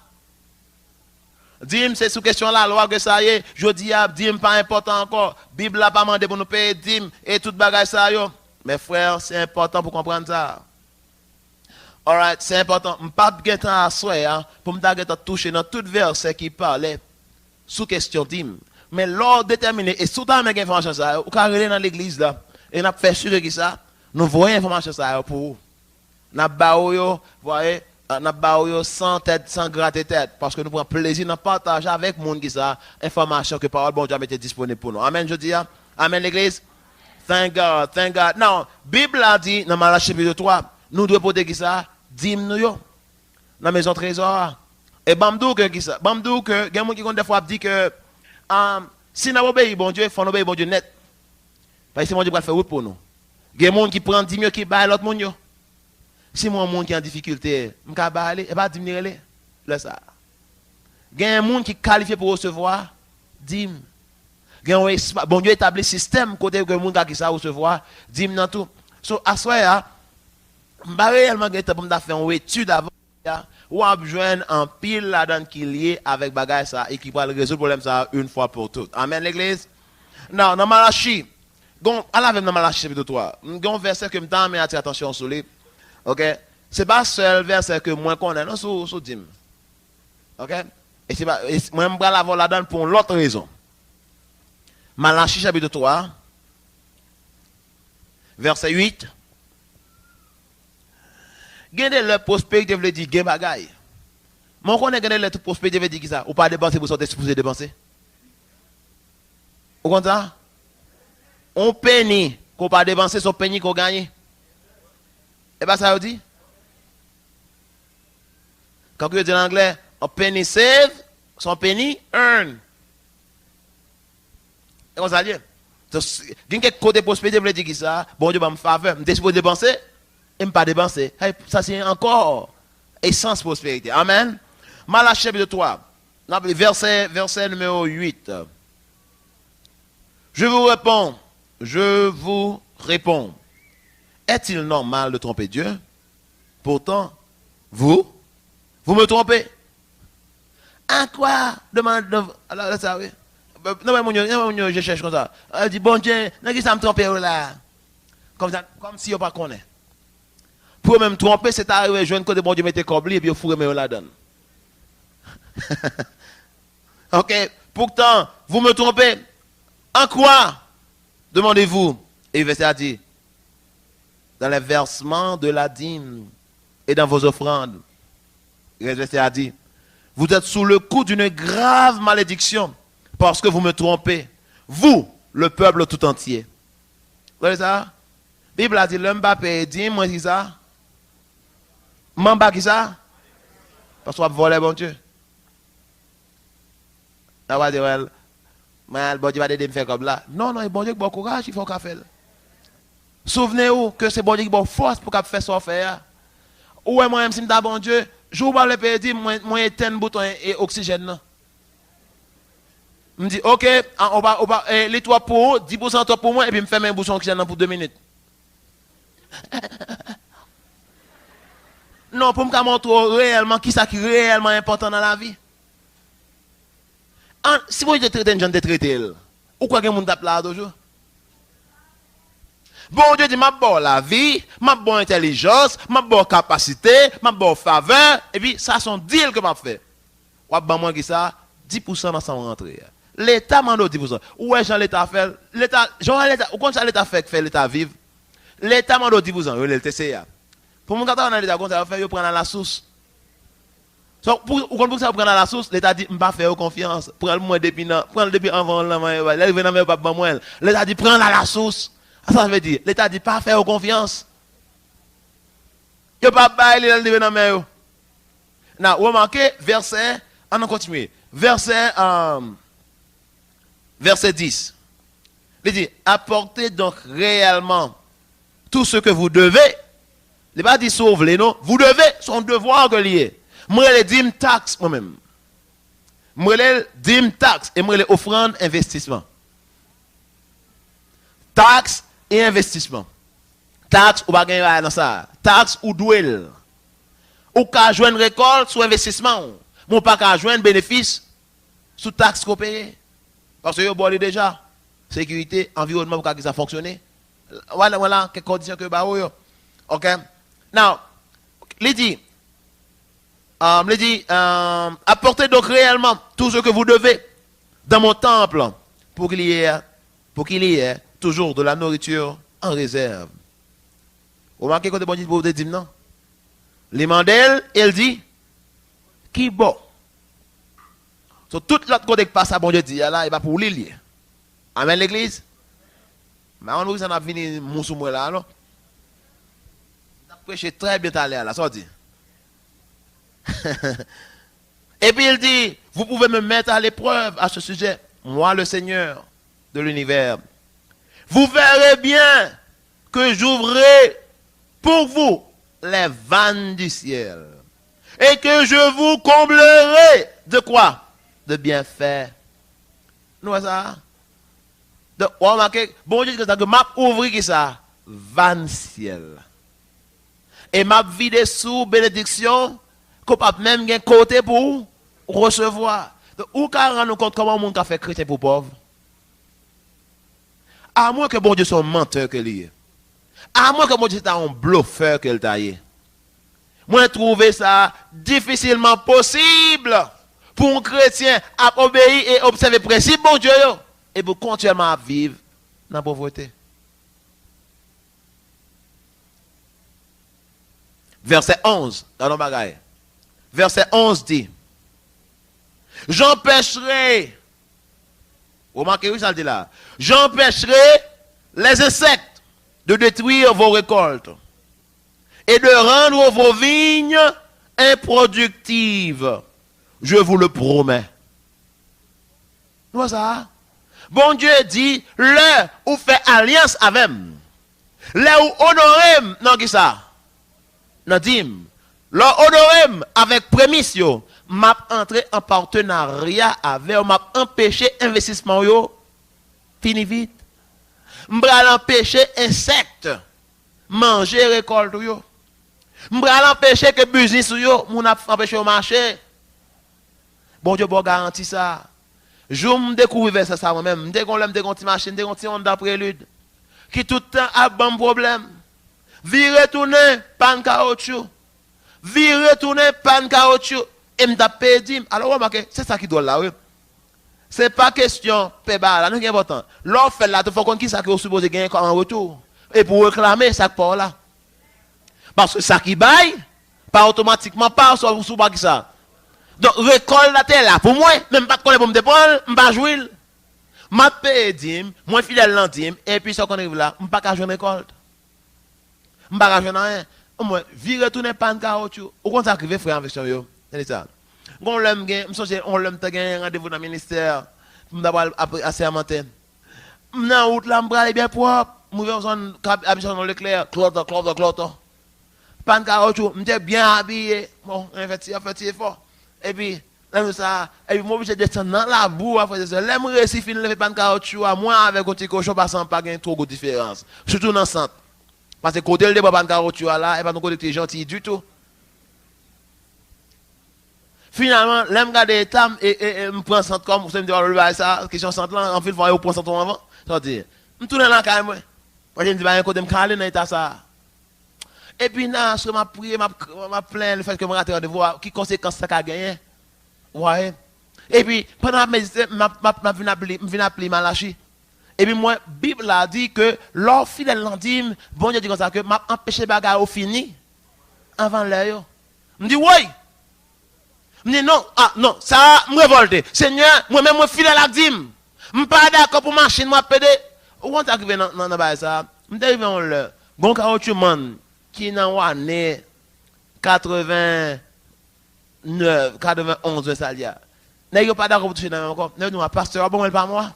Dîme, c'est sous question la loi que ça y est. Je dis, dîme, pas important encore. Bible n'a pas demandé pour nous payer dîme et tout bagaille ça y est. Mes frères, c'est important pour comprendre ça. Alright, c'est important. Je ne pas de temps à soi pour me toucher dans tout verset qui parlait sous question dîme. Mais l'ordre déterminé, et sous ta même information ça, ou quand dans l'église là, et n'a fait sûr que ça, nous voyons information ça pour vous. N'a baoyo, voyez, n'a baoyo sans tête, sans gratter tête, parce que nous prenons plaisir de partager avec le monde qui ça, information que parole bon Dieu a été disponible pour nous. Amen, je dis. Amen, l'église. Thank God, thank God. Non, Bible a dit dans Malachie chapitre 3, nous devons porter qui ça, dîme nous yo, dans la maison trésor. Et bamdou que qui ça, bamdou que, il y a des gens qui des fois dit que si nous obéissons bon Dieu, il faut obéir bon Dieu net. Parce que mon Dieu va faire route pour nous. Il y a des gens qui prennent 10 000 qui baillent l'autre monde. Si moi, un monde qui est en difficulté, je vais bailler, et pas diminuer le ça. Il y a des gens qui sont qualifiés pour recevoir 10 000. Bon Dieu établit un système côté que les gens qui savent recevoir 10 000 dans tout. So, à ce moment-là, je vais réellement faire une étude avant. Ou à joindre un pile là-dedans qui est lié avec bagage ça et qui va résoudre le problème ça une fois pour toutes. Amen l'église. Non, dans Malachie, à la même dans Malachie chapitre 3, un verset que je m'ai attiré attention sur lui. OK? C'est pas seul verset que moi connais non sur dîme. OK? Et c'est pas moi je vais l'avoir là-dedans pour l'autre raison. Malachie chapitre 3 verset 8. Gardez le prospérité veut dire gain bagaille. Mon connaît gardez le prospérité veut dire qui ça ou pas dépenser pour sortir supposé dépenser. Vous comprenez ça? On penny qu'on pas dépenser son penny qu'on gagne. Et pas ça veut dire? Quand vous dites en anglais, un penny save, son penny earn. Et on ça dit. Donc, quelques côté prospérité veut dire qui ça? Bon Dieu va me faveur, me supposé dépenser. Et ne pas dépenser. Ça, c'est encore essence prospérité. Amen. Malachie chapitre 3, verset numéro 8. Je vous réponds. Est-il normal de tromper Dieu? Pourtant, vous me trompez. À quoi? Demande. Alors, ça, oui. Non, je cherche comme ça. Elle dit, bon Dieu, qui ça me trompe là? Comme si on ne pas connaît. Pour même tromper, c'est arrivé, je ne bon Dieu mette comme et puis il faut remettre la donne. Ok, pourtant, vous me trompez. En quoi? Demandez-vous. Et le verset a dit, dans les versements de la dîme et dans vos offrandes. Le verset a dit, vous êtes sous le coup d'une grave malédiction parce que vous me trompez. Vous, le peuple tout entier. Vous voyez ça? La Bible a dit, l'homme va payer dîme, moi, c'est ça? Mamba qui ça? Parce qu'on va voler, bon Dieu. On va dire, mais bon Dieu va me faire comme là. Non, non, bon Dieu qui a bon courage, il faut qu'on fasse. Souvenez-vous que c'est bon Dieu qui a bonne force pour qu'on fasse ça faire. Ou moi-même, si je suis bon Dieu, je vais le payer, moi, éteins le bouton et oxygène. Je me dis, ok, on va les toi pour 10% toi pour moi, et puis je me fais un bouchon oxygène pour 2 minutes. Non, pour me montrer réellement qui ça qui est réellement important dans la vie. Si vous êtes traité, je traité. Ou quoi que vous tape là toujours? Bon Dieu dit, ma bonne la vie, ma bonne intelligence, ma bonne capacité, ma bonne faveur, et puis ça sont deal que m'a fait. Ou à moi qui ça, 10% dans son rentrée. L'État m'a donné 10%. Où est-ce que l'État fait? L'État, genre l'État, ou quand ça l'État fait l'État vivre? L'État m'a donné 10%, le TCA. Pour mon quand on a l'État, quand ça va faire, il prend la source. So, pour ça prendre la source, l'État dit, pas faire confiance. Prends le moins depuis avant la main, là il vient pas pas moi. L'État dit prends la source. Ça veut dire, l'État dit pas faire confiance. Il pas bailler le dans main. Now, remarquez verset, on continue. Verset 10. Il dit apportez donc réellement tout ce que vous devez. Il pas dit sauve-les non, vous devez son devoir que lié. Moi les dîmes taxes moi-même. Moi les dîmes taxes et moi les offrandes investissement. Taxes et investissement. Taxes ou pas gagner dans ça. Taxes ou douelle. Ou ka joindre récolte sur investissement. Mon pas ka joindre bénéfice sous taxes qu'on paye. Parce que yo bon déjà sécurité, environnement pour que ça fonctionne. Voilà quelques conditions que ba yo. OK. Now, il dit apportez donc réellement tout ce que vous devez dans mon temple pour qu'il y ait toujours de la nourriture en réserve. Vous remarquez quand bon Dieu vous dit non? Les mandel, il dit qui bon. Sur toute l'autre côté que passe à bon Dieu dit là, il va pour l'île. Amen l'église. Mais on nous ça n'a fini moussou moi là non. On a prêché très bien à l'air là, ça dit. Et puis il dit, vous pouvez me mettre à l'épreuve à ce sujet, moi le Seigneur de l'univers. Vous verrez bien que j'ouvrirai pour vous les vannes du ciel et que je vous comblerai de quoi? De bienfaits. Nous ça. Donc, on remarque, bon Dieu, que m'a ouvri qui ça? Vannes ciel. Et m'a vidé sous bénédiction qu'on peut même un côté pour recevoir. Donc, où qu'à rendre compte comment on a fait chrétien pour pauvre? À moins que bon Dieu soit un menteur que lui. À moins que bon Dieu soit un bluffeur qu'il taille. Moi, je trouve ça difficilement possible pour un chrétien à obéir et observer le principe bon Dieu et pour continuellement vivre dans la pauvreté. Verset 11, dans nos bagailles. Verset 11 dit, j'empêcherai, vous remarquez où ça dit là, j'empêcherai les insectes de détruire vos récoltes et de rendre vos vignes improductives. Je vous le promets. Voilà ça. Bon Dieu dit, là où fait alliance avec, là où honorez, non qui ça, non dim. Là, honorem avec prémisse yo, m'a entré en partenariat avec, m'a empêché investissement yo, fini vite. M'bral empêcher insectes manger récolte yo. M'bral empêcher que business yo, moun a empêché au marché. Bon Dieu bon garantie ça. Je me découvre ça moi-même, dès qu'on l'aime des petites machines, des petites Honda Prélude qui tout le temps a bon problème. Vi retourner pan caoutchouc. Vi retourner pan caoutchouc et m'ta pédim. Alors remarquez, c'est ça qui doit là oui. C'est pas question péba là, non qui est important. L'offre fait là, il faut qu'on qui ça que vous supposez gagner en retour et pour réclamer ça pas là. Parce que ça qui baille pas automatiquement pas sur pas qui ça. Donc récolte la terre là pour moi, même pas de connaître pour me dépendre, m'pas jouer. M'a pédim, moi fidèle l'andim et puis ça qu'on arrive là, m'pas ka jouer récolte. M'pas jouer rien. Moi vi retourner pan caoutchouc. Ou quand ça arrive frère avec yo. C'est ça. Gon l'homme gain, m'songe on l'homme ta gain rendez-vous dans ministère, m'd'abord assermenté. Dans route là m'bral bien propre, m'ouvert zone habitude dans l'éclair, cloto. Pan caoutchouc, m'était bien habillé. Bon, en fait fort. Et puis là ça, et puis moi obligé de descendre dans la boue après ça. L'aime réussi fin lever pan caoutchouc à moi avec un petit cochon passant pas gain trop de différence. Surtout dans centre. Parce que côté le pan caoutchouc là, et pas non côté gentil du tout. Finalement, là, je regarde l'état et je prends 100 comme, vous savez, me dire, ça, question 100 là, en fait, je prends 100 avant. Ça dit, je tourne dans la caille, moi. Je me dis, un côté, je me caler dans l'état ça. Et puis, là, je m'a prié, m'a plaint le fait que je me rate de voir qui conséquences ça a gagné. Ouais. Et puis, pendant que je viens appeler Malachi. Et puis, moi, la Bible a dit que, l'or fidèle l'en dit, bon Dieu dit comme ça, que m'a empêché bagarre au fini, avant l'heure. Je me dis, oui. Je dis, non, non, ça me révolte. Seigneur, moi-même, moi, fidèle à Dim. Je ne suis pas d'accord pour machine, moi, pédé. Où on est arrivé dans ça? Je suis arrivé en l'heure. Bon, caoutchouc, man, qui est dans l'année 89, 91, ça y est. N'est-ce pas d'accord pour toucher dans le corps? N'est-ce pas, pasteur, bon, elle pas moi?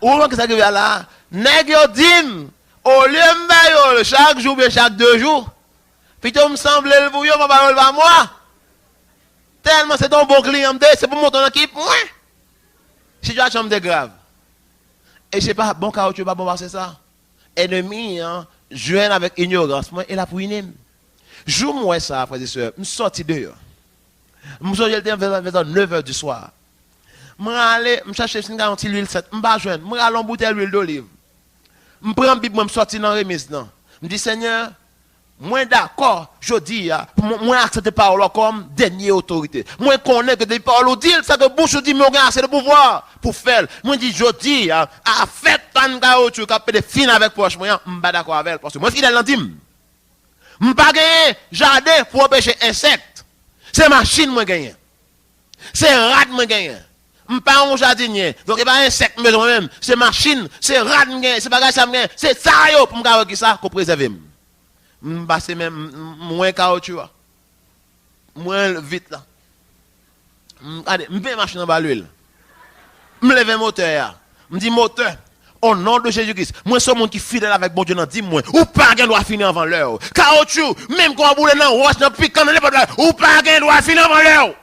Où est-ce que ça arrive là? N'est-ce dit, au lieu de chaque jour, chaque 2 jours, puis tu me semble le bouillon, ma parole pas moi. Tellement c'est ton bon client, c'est pour monter en équipe, moi. Situation est grave. Et je sais pas, bon caoutchouc, pas bon, c'est ça. Ennemi, hein, joint avec ignorance, moi, et la pour une. Joue-moi ça, frères et sœurs, je suis sorti dehors. Je suis sorti vers 9h du soir. Je suis allé, je cherche une garantie l'huile 7, je vais joindre, je vais aller en bouteille d'huile d'olive. Je prends la Bible, je suis sorti dans la remise. Je dis, Seigneur, moi d'accord, je dis, moi accepte parole comme dernière autorité. Moi connais que des paroles disent, ça que bouche dit, mais on a assez de pouvoir pour faire. Moi dis, je dis, à fait tant caoutchouc, qui peut fin avec poche, moi, je suis pas d'accord avec, parce que moi, fidèle l'intime. Je ne pas gagner jardin pour empêcher insectes. C'est machine moi gagne. C'est rat moi gagne. Je ne pas un jardinier. Donc il n'y a pas insecte même. C'est machine, c'est rat moi gagne, c'est bagage ça gagne. C'est ça yo pour me garder ça pour préserver. Je passe même moins caoutchouc. Moins vite là. Allez, je vais machine en bas l'huile. Je lève le moteur. Je dis moteur. Au nom de Jésus-Christ, moi, je suis un monde qui est fidèle avec bon Dieu, dis-moi, ou pas qu'un doit finir avant l'heure. Caoutchouc, même quand on boule dans roche, dans pique, quand on n'est pas là, ou pas qu'un doit finir avant l'heure.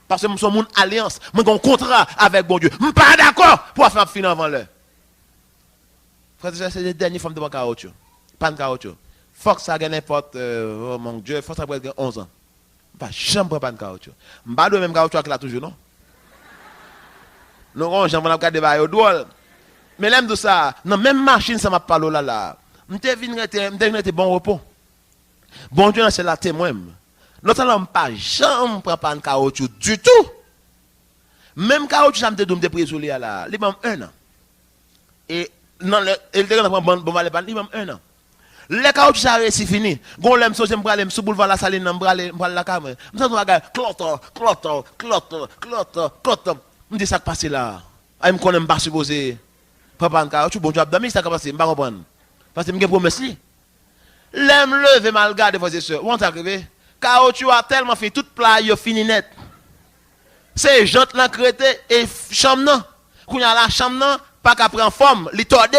Parce que nous sommes une alliance, nous avons un contrat avec bon Dieu. Je ne suis pas d'accord pour faire finir avant l'heure. Frère, c'est les dernières formes de caoutchouc. Pas de caoutchouc. Faut que ça gagne n'importe, oh mon Dieu, faut que ça prenne 11 ans. Je ne vais jamais pas de caoutchouc. Je ne vais pas même caoutchouc là toujours, non? Nous, j'en vais regarder des drôles. Mais l'aime de ça, non, même machine, ça m'a parlé là. Je suis venu bon repos. Bon Dieu, c'est la témoin. Notre n'avons pas jamais prendre caoutchouc du tout. Même caoutchouc, ça me dit de me pris sur là. Il m'a 1 an. Et non, il te prend bon il m'a 1 an. Le caoutchouc, ça c'est fini. Gon l'aime so, je me aller sous boulevard la saline, me la caméra. Je me regarde, clotte. Je me dis ça qui passe là. Je me connais pas supposé. Papa, caoutchouc, bon job d'amis, ça qui passe, je ne comprends pas. Parce que je me promesse. L'aime lever mal garder vos yeux. Où on est arrivé? Caoutchouc a tellement fait toute plat, il fini net. C'est jante là crété et chambre non. Quand y a la chambre non, pas qu'à prendre forme, li tordé.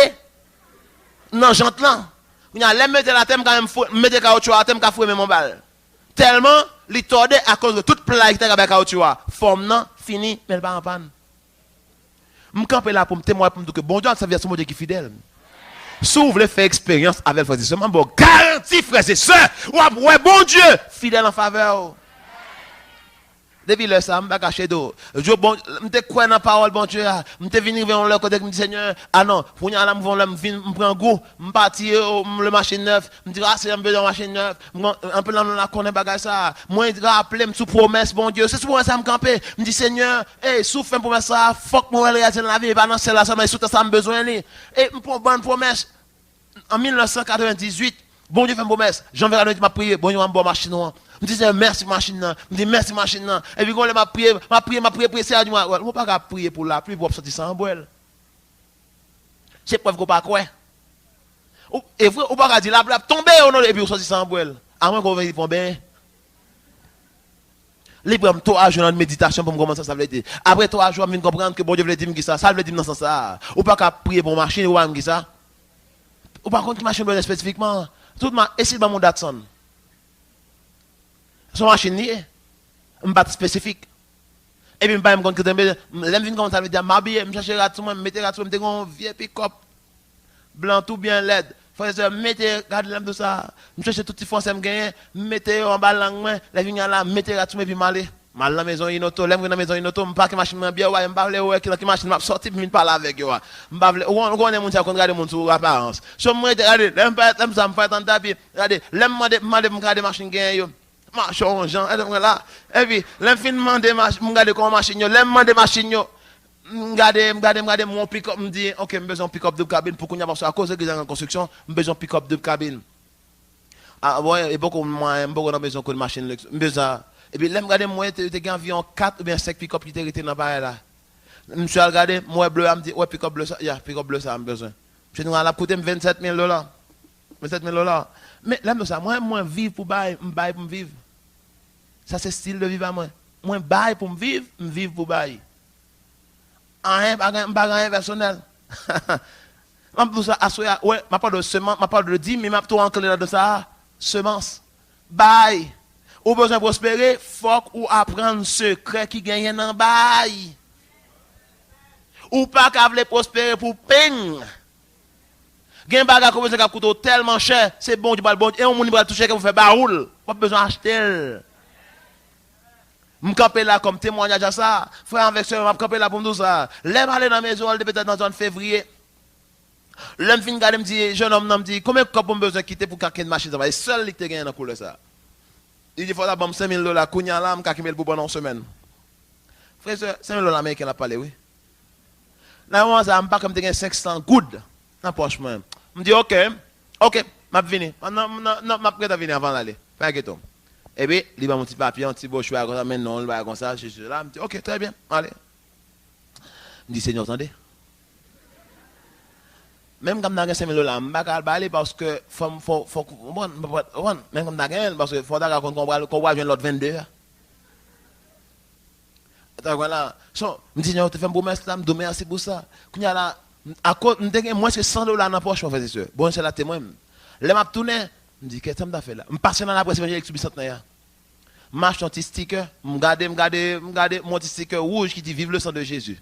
Non jante là. Quand y a les mettre la thème quand même mettre caoutchouc à thème qu'a foué mon balle. Tellement li tordé à cause de toute plat qui était avec caoutchouc. Forme non fini mais pas en panne. Je campe là pour me témoigner pour me dire que bon Dieu ça vient sur mon Dieu qui est fidèle. Si vous voulez faire expérience avec frères et sœurs, bon garantie frères et sœurs, ouais bon Dieu fidèle en faveur. Depuis le ça, je ne vais pas cacher d'eau. Je me crois dans la parole, bon Dieu. Je suis venu vers le côté, je me dis, Seigneur, ah non, pour y aller, je prends goût, je parti le machine neuf, je me dis, ah, c'est un peu de machine neuf, un peu là, on a connu bagage ça. Moi, je rappelle, sous promesse, bon Dieu, c'est sous promesse, ça me camper. Je me dis, Seigneur, sous fin promesse ça, faut que moi, réaliser dans la vie, pas dans celle-là, ça, mais sous ça, me besoin. Et je prends bonne promesse. En 1998, bon Dieu fait une promesse. Jean-Véran m'a prié, bon Dieu m'a bon machine. Je me dis merci machine. Je me dis merci machine. Et puis quand m'a prié, c'est à moi. On ne peut pas prier pour la pluie pour sortir sans boire. C'est preuve qu'on pas quoi. Et vous on pas dire la pluie tomber et puis on sortir sans boire. À moins qu'on vienne bien. Libre 3 jours de méditation pour me commencer ça veut dire. Après 3 jours, je viens comprendre que bon Dieu veut dire ça. Ça veut dire dans ce sens ça. Ou pas qu'à prier pour machine ou me ça. Ou par contre, machine spécifiquement, tout le monde, essaye de mon Datsun. Son machine liée, je ne spécifique. Et puis, je me dis que l'aime comme ça veut dire, m'habiller, me chercher à tout le monde, me mettre à tout le monde, un vieux pick-up, blanc tout bien laid. Frère, mettez, regardez l'homme de ça. Je cherche tout petit français, mettez en bas langue, la vigne là, mettez à tout puis m'aller. Mal dans la maison inoto, l'aime dans la maison inoto, m'pas que machine bien ouais, m'pas ouais qui machine m'a sorti puis m'parler avec yo. M'pas on connaît mon ça qu'on regarde mon sur apparence. So moi regardez, l'aime ça me fait tant tapis. Regardez, l'aime demander regarder machine gain yo. Marchons Jean, là. Et puis, l'aime fin demander machine, regarder comment machine yo, l'aime demander machine yo. Regardez mon pick-up, me dit OK, j'ai besoin de pick-up de cabine pour qu'on y a à cause de la construction, j'ai besoin de pick-up de cabine. Ah ouais, et beaucoup dans besoin de machine besoin. Et puis là regarder moi tu as environ 4 ou bien 5 pick-up qui étaient dans pareil là. Monsieur a regardé moi bleu a me dit ouais pick-up bleu ça, pick-up bleu ça a besoin. Monsieur nous a coûté $27 000. $27 000. Mais là ça moi vivre pour bail, pour me vivre. Ça c'est style de vivre à moi. Moi bail pour me vivre pour bail. Rien pas personnel. Même pour ça ouais, m'a pas de semence, m'a pas de 10 mais m'a tout enclé là de ça semence. Bail. Ou besoin de prospérer, faut ou apprendre secret qui gagne dans bail. Ou pas qu'à vouloir prospérer pour peine. Gen baga ko besoin ka coûte tellement cher, c'est bon du bon et on moun va toucher que vous fait baoul, pas besoin acheter. M'camper là comme témoignage à ça. Frère avec sœur, m'camper là pour nous ça. L'aime aller dans la maison, elle peut-être dans février. L'homme fin garder me dit jeune homme me dit combien de cop on besoin quitter pour quelqu'un de machine ça va seul qui te gagne dans couleur ça. Il dit faut d'abord $5 000 kounya là m'ka kimel pour pendant une semaine. Frère sœur, $5 000 américain a parlé oui. Là moi ça me pas comme te gagne 500 good dans poche moi. Me dit OK, m'a venir. Non m'a prêt à venir avant d'aller. Pas que toi. Et puis, il va mon petit papier, un petit beau choix, comme ça, maintenant, il va comme ça, je suis là, je me dis, OK, très bien, allez. Je me dis, Seigneur, attendez. Même quand je suis $5 000, je ne vais pas aller parce que, même quand je parce que, il faut qu'on voit l'autre 22. Voilà. Je me dis, Seigneur, tu fais une promesse là, je me dis, merci pour ça. À cause, je me moins que $100 dans la poche, mon frère et soeur. Bon, c'est la témoin. Là, je me tourne. Je me dis, qu'est-ce que tu as fait là? Je passe dans la presse évangélique sur Bicentenaire. Je marche un petit sticker, je regarde mon petit sticker rouge qui dit vive le sang de Jésus.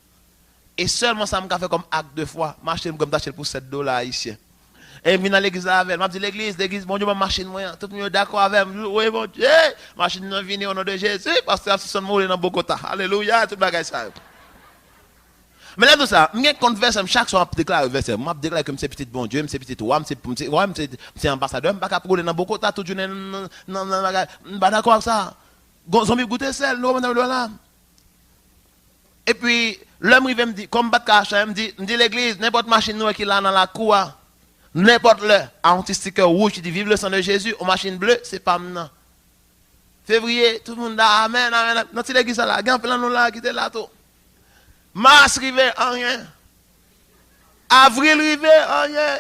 Et seulement ça m'a fait comme acte de foi. Je marche comme t'acheter pour $7 ici. Et je viens dans l'église avec elle. Je dis l'église, bon Dieu, ma machine, tout le monde est d'accord avec moi. Oui, bon Dieu, machine non venue au nom de Jésus, parce que c'est son mot dans Bogota. Alléluia, tout le bagage ça. Mais là, tout ça, je converse chaque soir, je déclare verset. Je déclare que je suis petit bon Dieu, je suis petit roi, je suis ambassadeur, je ne suis pas pour dans Bogota, tout le monde, je ne suis pas d'accord avec ça. Zombie goûter sel, nous, là. Et puis, l'homme il me dit, comme Batkacha, il me dit l'église, n'importe machine noire qui est là dans la cour, n'importe le, un petit sticker rouge qui dit vive le sang de Jésus, ou machine bleue, c'est pas maintenant. Février, tout le monde dit amen, amen. Dans l'église là, il y a un plan là qui était là tout. Mars rivé, rien. Avril rivé, rien.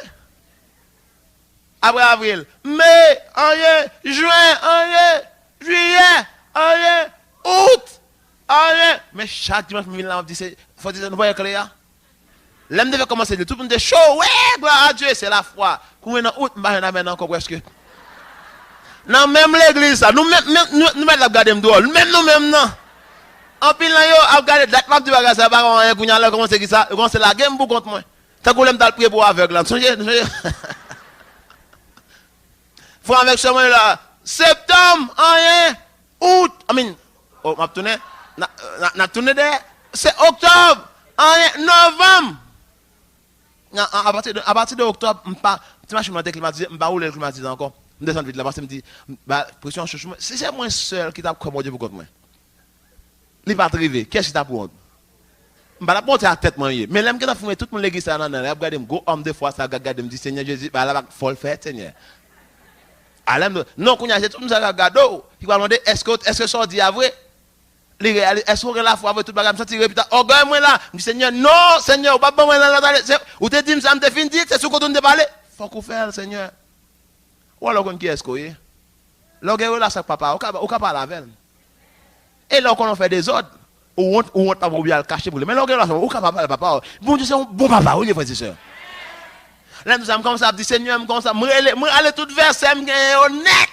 Après avril. Mai, rien. Juin, rien. Juillet, rien. Août, rien. Mais chaque dimanche, je me dis, il faut dire, nous voyons que là. L'homme devait commencer, tout le monde est chaud. Ouais, gloire à Dieu, c'est la foi. Quand on est en août, on est encore presque. Non, même l'église, nous mettons la garde dehors. Même nous-mêmes, non. En pile là yo a regardé date m'a dit bagage ça pas rien kounya là comment c'est qui ça comment c'est la game pour contre moi tant qu'on l'aime dans le prier pour aveugle là songez faut avec ce moment là septembre rien août m'a tourné n'a tourné c'est octobre rien novembre à partir de octobre pas tu m'as chemin climatisé pas rouler le climatisé encore me descendre vite là parce que me dit pression chauffement c'est moi seul qui t'a commandé pour contre moi. Il va arriver. Qu'est-ce que tu as pour honte? Je ne vais pas monter à tête. Mais là, je vais fumer tout le monde l'église. Je vais regarder, go homme de foi, ça regarde, me dit Seigneur Jésus, là, il faut le faire, Seigneur. Non, quand il y a tout le monde regarde, il va demander est-ce que ça dit à vrai? Est-ce qu'on a la foi avec tout le monde? Je vais oh, gars, moi là. Je dis Seigneur, non, Seigneur, pas bon, ou te dit, ça me fait dire, c'est ce qu'on doit parler. Il faut qu'on fasse, Seigneur. Ou alors, qui est-ce qu'on est? Là, on là, ça papa, on peut parler avec elle. Et là, quand on fait des ordres, on ne pas bien le cacher pour lui. Mais là, on ne papa. Bon Dieu, c'est un bon papa, oui, frères et sœurs. Là, nous sommes comme ça, dit Seigneur, comme ça, moi, aller tout verset, honnête.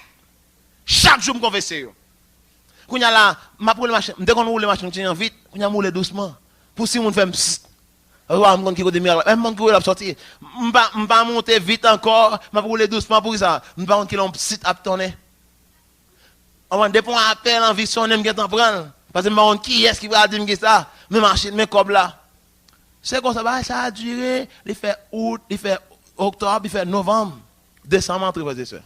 Chaque jour, je me confesse. Quand là, ma pour le machin, dès qu'on roule le machin, on vite, on a roulé doucement. Pour si on fait On me qui côté miracle. Même mon qui l'a sorti. M'pa monter vite encore, m'a rouler doucement pour ça. M'pa qui l'on site à tourner. On dépend appel en vision même qui t'en prendre parce que m'pa qui est-ce qui va dire que ça, même machine même comme là. C'est comme ça a duré, il fait août, il fait octobre, il fait novembre, décembre entre frères et sœurs.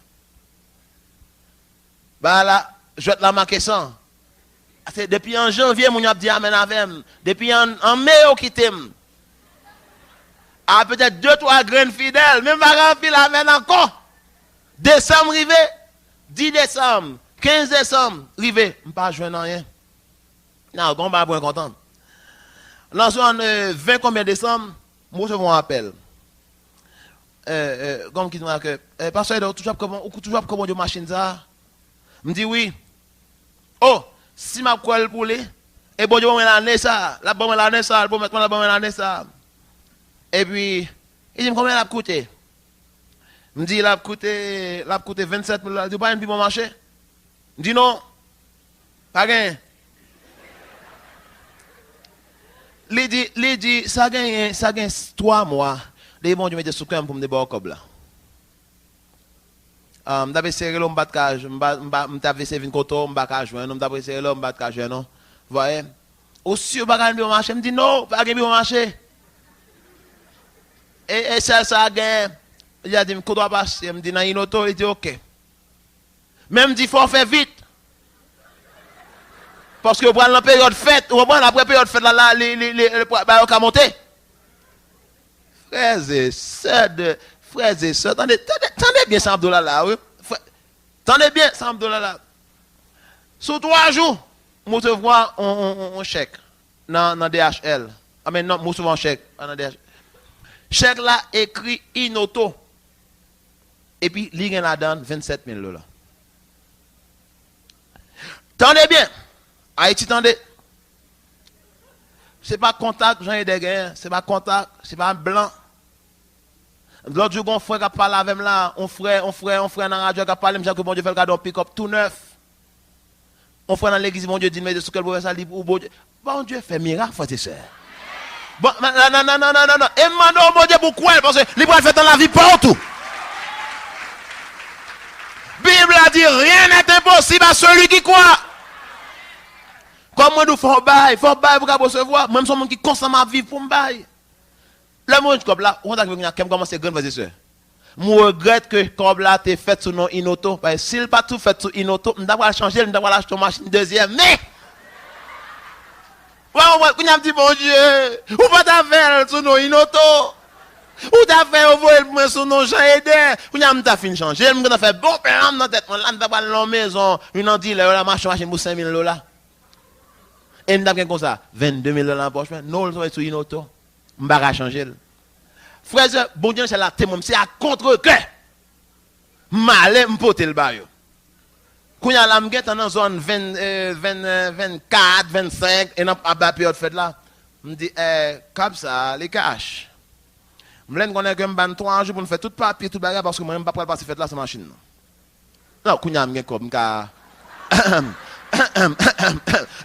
Bah là, je vais te la marquer ça. C'est depuis en janvier, mon a dit amen avec. Depuis en mai, on quitte. Ah, peut-être 2-3 graines fidèles, même pas rempli amen encore. Décembre arrivé, 10 décembre, 15 décembre arrivé, je ne pas jouer rien. Non, on va pas content. Là, sur 20 combien décembre, moi je vous appelle. Comme qui dit que, pasteur, toujours comment de machine ça? Me dit oui. Oh, si ma colle pour lui, et bon, je vais l'année ça, la bonne l'année ça, bon, mettre la bonne l'année ça. Et puis, il dit combien ça coûté? Me dit, il a coûté 27 000 $. Tu pas un bon marché? Me dit non, pas gain. Il dit, ça gagne 3 mois. Les bons, je mets des sous pour me débarquer comme là. M'avais serré l'homme bat cage, m'avais serré une coton, m'avais joindre, m'avais serré l'homme bat cage, non. Voyez? Aussi, on va gagner bon marché, me dit non, pas gagner bon marché. Et ça gagne. Il a dit, qu'on doit passer, me dit, dans une auto, il dit ok. Même dit, il faut faire vite. Parce que vous prenez la période fête, vous prenez après période fête, là, les va monter. Frères et sœurs, attendez bien $100 là, oui. Attendez bien $100 là. Sur 3 jours, nous recevons un chèque dans DHL. Ah mais non, nous recevons un chèque dans DHL. Chèque là écrit Inoto. Et puis, il y a là-dedans 27 000 $. Attendez bien. Haïti, attendez. Ce n'est pas contact, Jean des gains. Ce n'est pas contact, ce n'est pas blanc. L'autre jour, on frère qui parle avec là, on frère dans la radio qui parle, que bon Dieu fait le cadeau pick-up tout neuf. On frère dans l'église, bon Dieu dit, mais de ce que le ça libre ou bon Dieu. Bon Dieu fait miracle, frère et sœur. Bon, non. Et maintenant, bon Dieu, pourquoi? Parce que libre fait dans la vie partout. Bible a dit, rien n'est impossible à celui qui croit. Comment nous faut bail pour recevoir, même son monde qui constamment vivre pour me bail. Le monde comme là, on a commencé à gagner frères et sœurs. Je regrette que comme là tu fait sur non Inoto parce que s'il pas tout fait sur Inoto, on doit changer, on doit acheter une machine deuxième. Mais on a dit bon Dieu, ou pas ta faire sur non Inoto. Ou ta fait envoyer sur non Jean Eder, on a ta fin changer, on a fait bon père dans tête, on a pas la maison, on a dit la machine pour 5 000 $. Et on a comme ça 22 000 $ en poche, non on sur Inoto. Je ne vais pas changer. Frère, bon Dieu, c'est la témoin, c'est à contre-cœur. Malé, je peux te le bailler. Quand il y a la mguette dans la zone 24, 25, et dans la période fête là, je me dis, comme ça, les cash. Je me dis que je vais 3 jours pour faire tout papier, tout bagage, parce que moi, je ne vais pas passer fête là, c'est machine. Non, quand il y a une comme ça.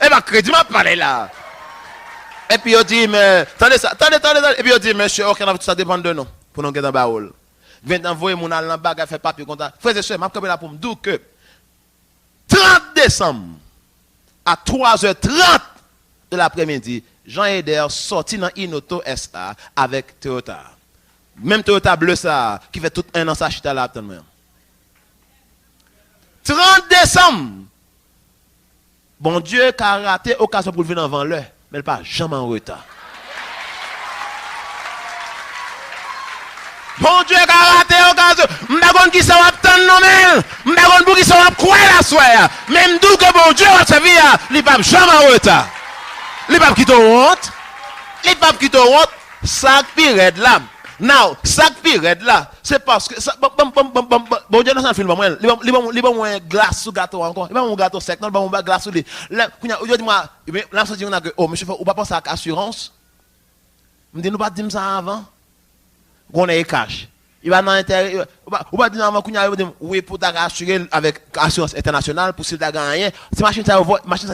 Eh bien, crédit m'a parlé là. Et puis il dit, mais, attendez. Et puis il dit, monsieur, ok, ça dépend de nous, pour nous gagner dans le baoul. Vient d'envoyer mon allant dans le faire papier comme ça. Frères et sœurs, je vais là pour me dire que 30 décembre, à 3h30 de l'après-midi, Jean Eder sorti dans Inoto SA avec Toyota. Même Toyota bleu ça, qui fait tout un an ça chita là. 30 décembre, bon Dieu, qui a raté occasion pour venir avant l'heure. Mais il pas jamais en retard. Bon Dieu, qui a raté l'occasion. Je ne sais pas qui s'en va attendre, non, mais. Je ne sais pas qui s'en va croire la soirée. Même d'où que bon Dieu va servir, il ne va jamais en retard. Il ne va pas quitter honte. Il ne va pas quitter honte. Ça pire là. Now, ça pire là. C'est parce que. Bon Dieu, dans un film, il va moins glace sous gâteau encore. Il va moins gâteau sec, non, il va glace sous lui. Là, dis-moi, là, je dis, oh, monsieur, on va penser à l'assurance. Je dis, nous pas dire ça avant. On est cash. Il va dans l'intérieur. On va dire avant, oui, pour t'assurer avec assurance internationale, pour si tu as gagné. C'est machine, ça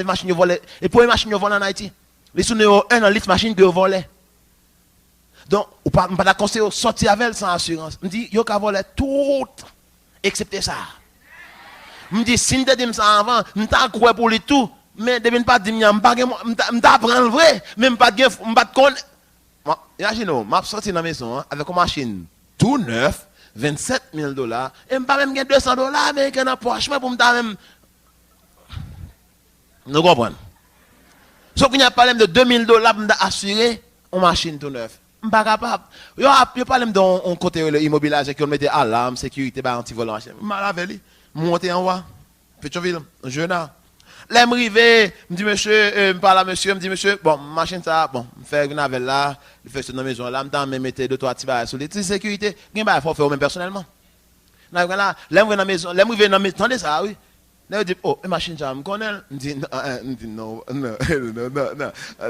machine volée. Et pour les machines volées en Haïti, les sous-numéros 1 dans liste machine que vous volez. Donc, on ne pas conseiller sortir avec elle sans assurance. Je dis, yo ka volé tout, excepté ça. Je dis, si je dis ça avant, je t'en crois pour les tout, mais je ne pas dire, je t'apprends le vrai, mais je ne pas connaître. Imaginez, je suis sorti dans la maison avec une machine tout neuf, $27 000, et je ne pas même $200 américains dans la poche, pour me même. Nous comprenons. Sauf qu'il y a pas de $2 000 pour assurer une machine tout neuf. Je ne suis pas capable. Il y a pas d'un côté immobilier qui mettait alarme, sécurité, anti-volant. Je suis mal avec lui. Monter en haut. Pétionville, jeune. Là, je me dis, monsieur, je parle à monsieur, je me dis, monsieur, bon, machine ça, bon, je fais une avec là, je fais dans la maison là, je me mettre 2-3 petits barres sur les sécurité. Il faut faire même personnellement. Là, je me dans la maison, je me dans la maison, attendez ça, oui. Là, je dis, oh, la machine ça, je me connais. Je dis, non.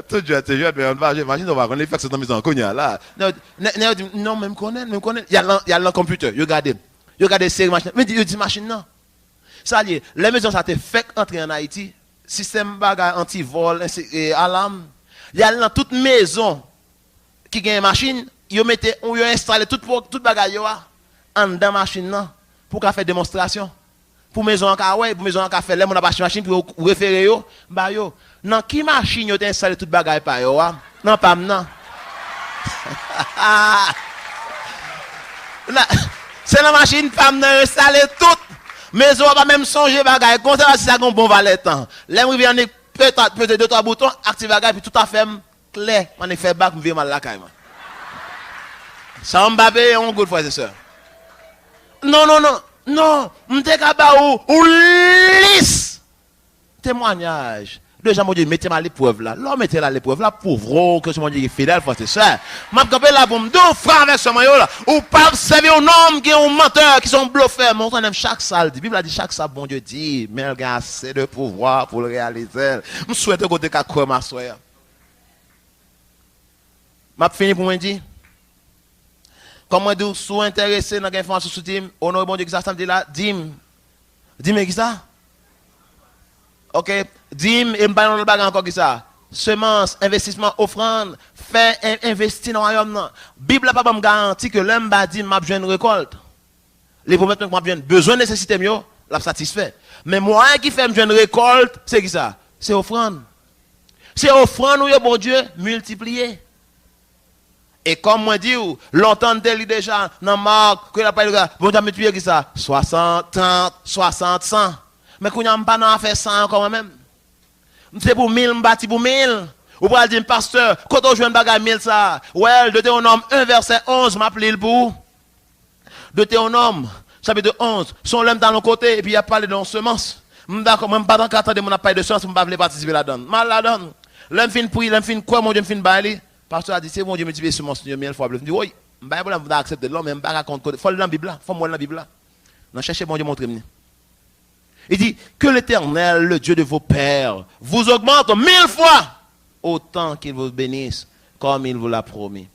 Tout le jour, mais on va, la machine, on va connaître, il fait que c'est dans la maison, là. Je dis, non, mais je me connais. Il y a le computer, regardez, c'est machine. Mais il dit, machine, non. Ça y est, les maisons ça te fait entrer en Haïti, système bagage anti-vol, alarme. Il y a dans toute maison qui a une machine, ils mettent on installé tout bagage en dans machine là pour faire démonstration. Pour maison en pour maison en faire les mon pas machine pour référer yo, bah yo. Dans qui machine yo installé tout bagage pa yo? Non pas non. C'est la machine pas installé tout. Mais on va même songer bagay comme ça si ça un bon valet temps. Là on vient peut-être 2-3 boutons active bagay puis tout à fait clair, on fait bac me mal la caille. Ça Mbappé on good frère et sœur. Non, m'te kaba ou lisse. Témoignage. Déjà mon Dieu mettez-moi à l'épreuve là. L'homme mettez à l'épreuve là pauvre que mon Dieu est fidèle frère et sœur. M'a campé là pour me deux frères avec ce maillot là. Ou pas servir un homme qui est un menteur qui sont bluffeurs. Mon frère chaque salle. La Bible a dit chaque salle bon Dieu dit mais il a assez de pouvoir pour le réaliser. Je souhaite côté qu'à quoi ma soeur. M'a fini pour me dire. Comme moi dis sous intéressé dans l'information sous team honor bon Dieu qui ça me dit là dim qui ça. OK, dim et m'pa le bagage encore qui ça. Semence, investissement, offrande, fait investir dans le royaume. La Bible n'a pas me garantit que l'homme va dire m'a besoin de récolte. Les promesses que m'a besoin nécessité mieux, l'a satisfait. Mais moi qui fait besoin de récolte, c'est qui ça? C'est offrande. C'est offrande où bon Dieu multiplié. Et comme moi dis longtemps déjà dans Marc que la parole bon Dieu multiplié qui ça? 60, 30, 60, 100. Mais qu'on n'a pas dans faire 100 quand même. C'est pour 1000, m'bâti pour 1000. Ou pour dire pasteur, quand on joue un bagage 1000 ça. Ouais, Deutéronome 1 verset 11 m'appelle pour. Deutéronome chapitre 11, son l'homme dans le côté et puis il a parlé de semence. D'accord, même pas dans 4 ans de mon appel de semence, m'pas pas participer là-dedans. Mal là-dedans. L'homme fin prier, l'homme fin quoi mon Dieu fin bailler. Pasteur a dit c'est bon Dieu multiplier semence 1000 fois plus. Je dis oui, m'pas pas vous accepter l'homme même pas raconter. Faut dans la Bible là, faut moi dans la Bible là. Non chercher bon Dieu montrer-moi. Il dit que l'Éternel, le Dieu de vos pères, vous augmente 1000 fois autant qu'il vous bénisse, comme il vous l'a promis.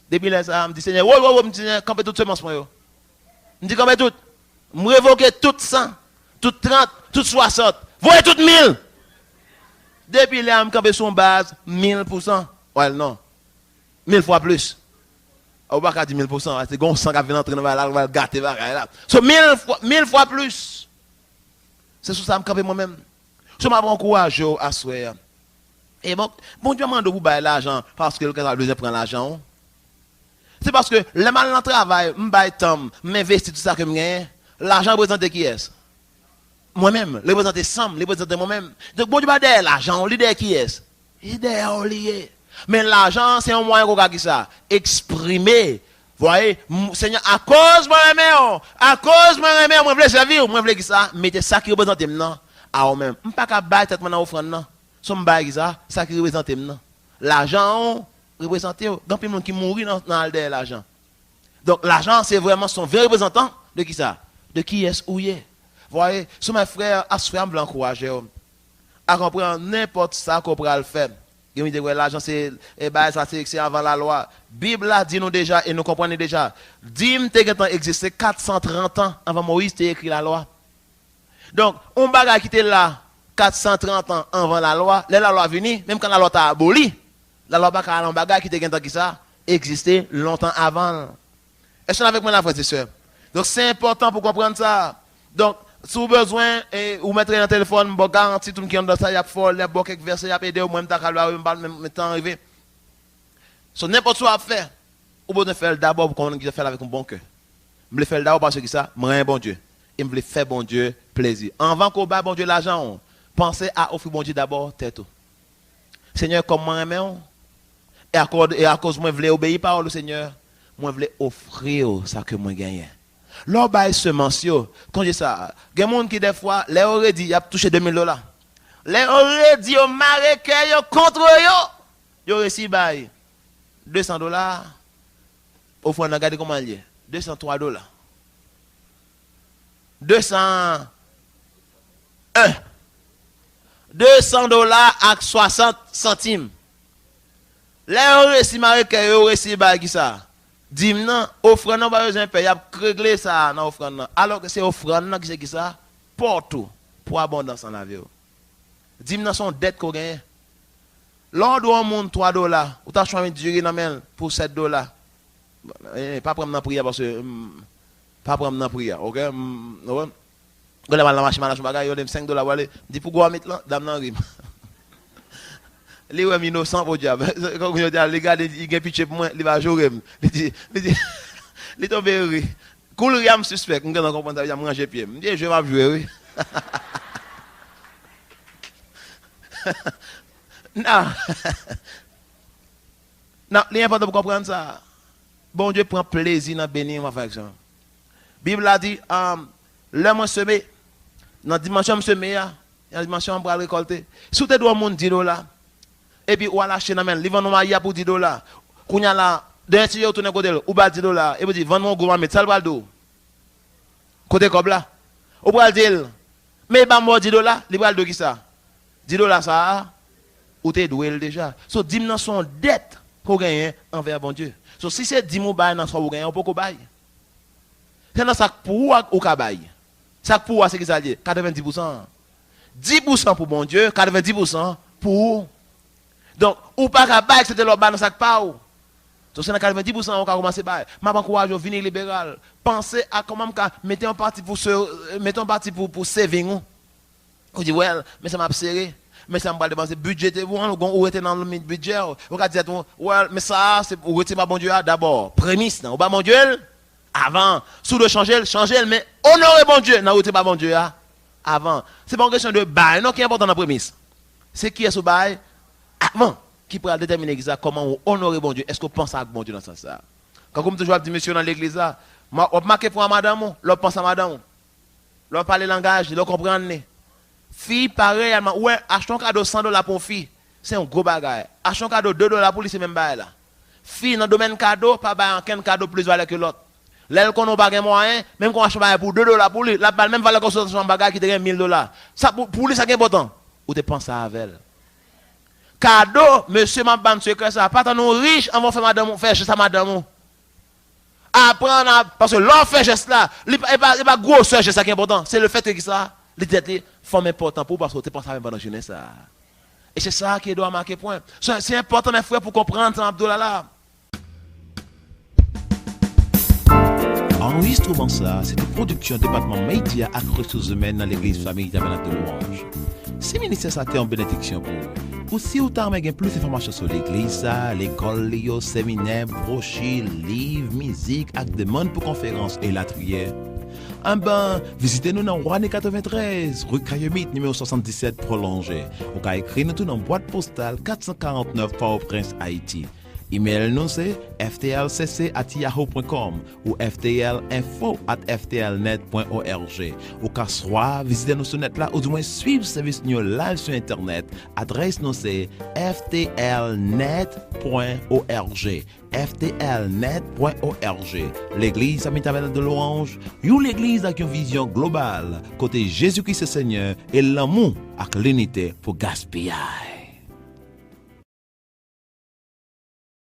Depuis là, ça me dit Seigneur, me dit Seigneur, campez toute semence, moi. Me dit campez tout. Me révoquer tout 100, tout 30, tout 60. Voyez tout 1000. Depuis là, me campez sur base 1000%. Ouais, non. 1000 fois plus. On va pas dire 1000%, c'est gon 100 qui vient entrer dans la gâter là. So 1000 fois plus. C'est sur ça que je moi-même. Je m'encourage à souhaiter. Et bon Dieu m'a demandé de l'argent parce que le cas besoin prendre l'argent. C'est parce que le mal dans le travail, je temps, m'investis tout ça que je gagne. L'argent représente qui est? Moi-même. Le représente Sam, le représente moi-même. Donc bon Dieu m'a dit l'argent, l'idée qui est? L'idée lié. Mais l'argent, c'est un moyen qu'on a ça. Exprimer. Voyez, Seigneur, à cause moi-même, moi voulais servir, moi voulais que ça, mettez ça qui représente maintenant à vous-même. Je ne peux pas bailler tête maintenant offrande non. Somme bailler ça qui représente maintenant. L'argent représente grand monde qui mourit dans l'argent. Donc l'argent c'est vraiment son vrai représentant de qui ça? De qui est-ce où il est. Voyez, sur mes frères, à ce frère me l'encourager à comprendre n'importe ça qu'on pourra le faire. L'argent c'est avant la loi. Bible a dit nous déjà et nous comprenons déjà. Dim te existé 430 ans avant Moïse t'a écrit la loi. Donc on bagage qui était là 430 ans avant la loi, la loi venue, même quand la loi t'a aboli, la loi pas un bagage qui était qui ça existé longtemps avant. Est-ce que vous avec moi, la frère et sœur? Donc, c'est important pour comprendre ça. Donc, si vous avez besoin, vous mettez dans le téléphone, vous garantie tout le monde qui est dans ça, il y a folle, il y a quelques versets, il y a aidé, ou même ta calva, même temps arrivé. So, n'importe quoi à faire, vous pouvez faire d'abord pour qu'on faire avec un bon cœur. Je le faire d'abord parce que ça, je suis un bon Dieu. Et je veux faire bon Dieu plaisir. Avant qu'on bat bon Dieu l'argent, pensez à offrir bon Dieu d'abord tête. Seigneur, comme moi j'aime, et à cause moi je veux obéir par le Seigneur, moi je veux offrir ça que moi gagne. Lors de semence, quand je dis ça, il y a des gens qui des fois, les aurait dit, il a touché $2000. Les aurait dit, au marécaire, contre eux, ils ont reçu $200. Au fond, regardez comment il est. $203. 200. $200 à 60 centimes. Les aurait reçu marécaire, ils ont reçu qui ça. Dim nan, offrande nan pas besoin payer, y a régler ça dans offrande nan. Alors que c'est offrande nan qui c'est qui ça pour abondance en la vie. Dim nan son dette qu'on gagne. Lors où on monte $3, ou t'as choisi de durer nan pour $7. Pas prendre dans prière parce que pas prendre dans prière, OK? Quand la machine manage bagage, yo dem $5 aller, dit pour go mettre là, dame nan rime. Les ouais innocent pour diable. Quand je dis les gars il gagne pitcher pour moi, il va jouer. Il dit il tombe rire. Cool riam suspect, on comprend comprendre ça, il a manger pied. Me dit je vais jouer. Non. Non, l'important pour comprendre ça. Bon Dieu prend plaisir dans bénir ma frère. Bible a dit l'homme semé dans dimension semé, dans dimension pour récolter. Si tu dois monde $10 et puis ou à lâcher dans men, li vend maïa pour $10. Kounya la d'un tiyo tourner côté ou ba $10 et puis vend mon gros mettre ça le baldo. Côté comme là. Ou pral dire mais ba moi $10, li pral do qui ça? $10 ça ou t'es doué déjà. So dim nan son dette pour gagner envers bon Dieu. So si c'est 10 bail dans son ou gagner on peut ko bail. C'est dans ça pour ou ka bail. Ça pour c'est qui ça dit 90%. 10% pour bon Dieu, 90% pour. Donc ou pas ka bail c'était l'autre bail dans ça pas ou. So c'est dans 90% on ka commencer bail. M'a encourage au venir libéral. Pensez à comment mettez en partie pour saving. On dit ouais, mais ça m'a serré. Mais ça m'a dépenser budget ou était dans le budget. On va dire ouais, mais ça c'est ou retirer pas bon Dieu d'abord. Prémisse non, ou pas bon Dieu avant. Sous de changer mais honorer bon Dieu, non retirer pas bon Dieu avant. C'est pas une question de bail, non qui est important dans la prémisse. C'est qui est ce bail avant qui pourra déterminer exactement comment on honorer bon Dieu. Est-ce qu'on pense à bon Dieu dans ça ça? Quand comme toujours dit monsieur dans l'église là, on marqué pour madame, l'on pense à madame. L'on parle langage, l'on comprend. Fille pareil, ouais, achetons un cadeau $100 pour fille, c'est un gros bagage. Achetons un cadeau $2 pour lui, c'est même bagage là. Fille dans le domaine cadeau, pas bail aucun cadeau plus valeur que l'autre. Là qu'on n'a pas de moyen, même qu'on achète pour $2 pour lui, la même valeur que son bagage qui te gagne $1000. Ça pour lui ça est important. Ou te penses à avec elle. Cadeau, monsieur m'a ban secret ça, pas tant riche, on va faire madame faire ça madame. Apprendre parce que l'on fait geste là, il pas gros geste ça qui est important, c'est le fait que ça les forme important pour parce que tu penses à même pendant jeunesse ça. Et c'est ça qui doit marquer point. C'est important mes frères pour comprendre ça Abdoullah là. Enregistrement ça, c'est une production département média et ressources humaines dans l'église famille Tabernacle de Louange. Si ministère ça en bénédiction pour vous. Ou si vous avez plus d'informations sur l'église, l'école, les séminaires, brochures, livres, musique, et demande pour conférences et latrières. Visitez-nous dans Rouanet 93, rue Cayemite, numéro 77 prolongé. Ou qu'à écrire nous dans boîte postale 449 Port-au-Prince, Haïti. Email nous c'est ftlcc@yahoo.com ou ftlinfo@ftlnet.org. Ou qu'à soit visitez nous sur net là ou du moins suivre service nous live sur internet. Adresse nous c'est ftlnet.org. ftlnet.org. L'église Saint-Tabernacle de Louange, l'église avec une vision globale côté Jésus-Christ Seigneur et l'amour avec l'unité pour gaspillage.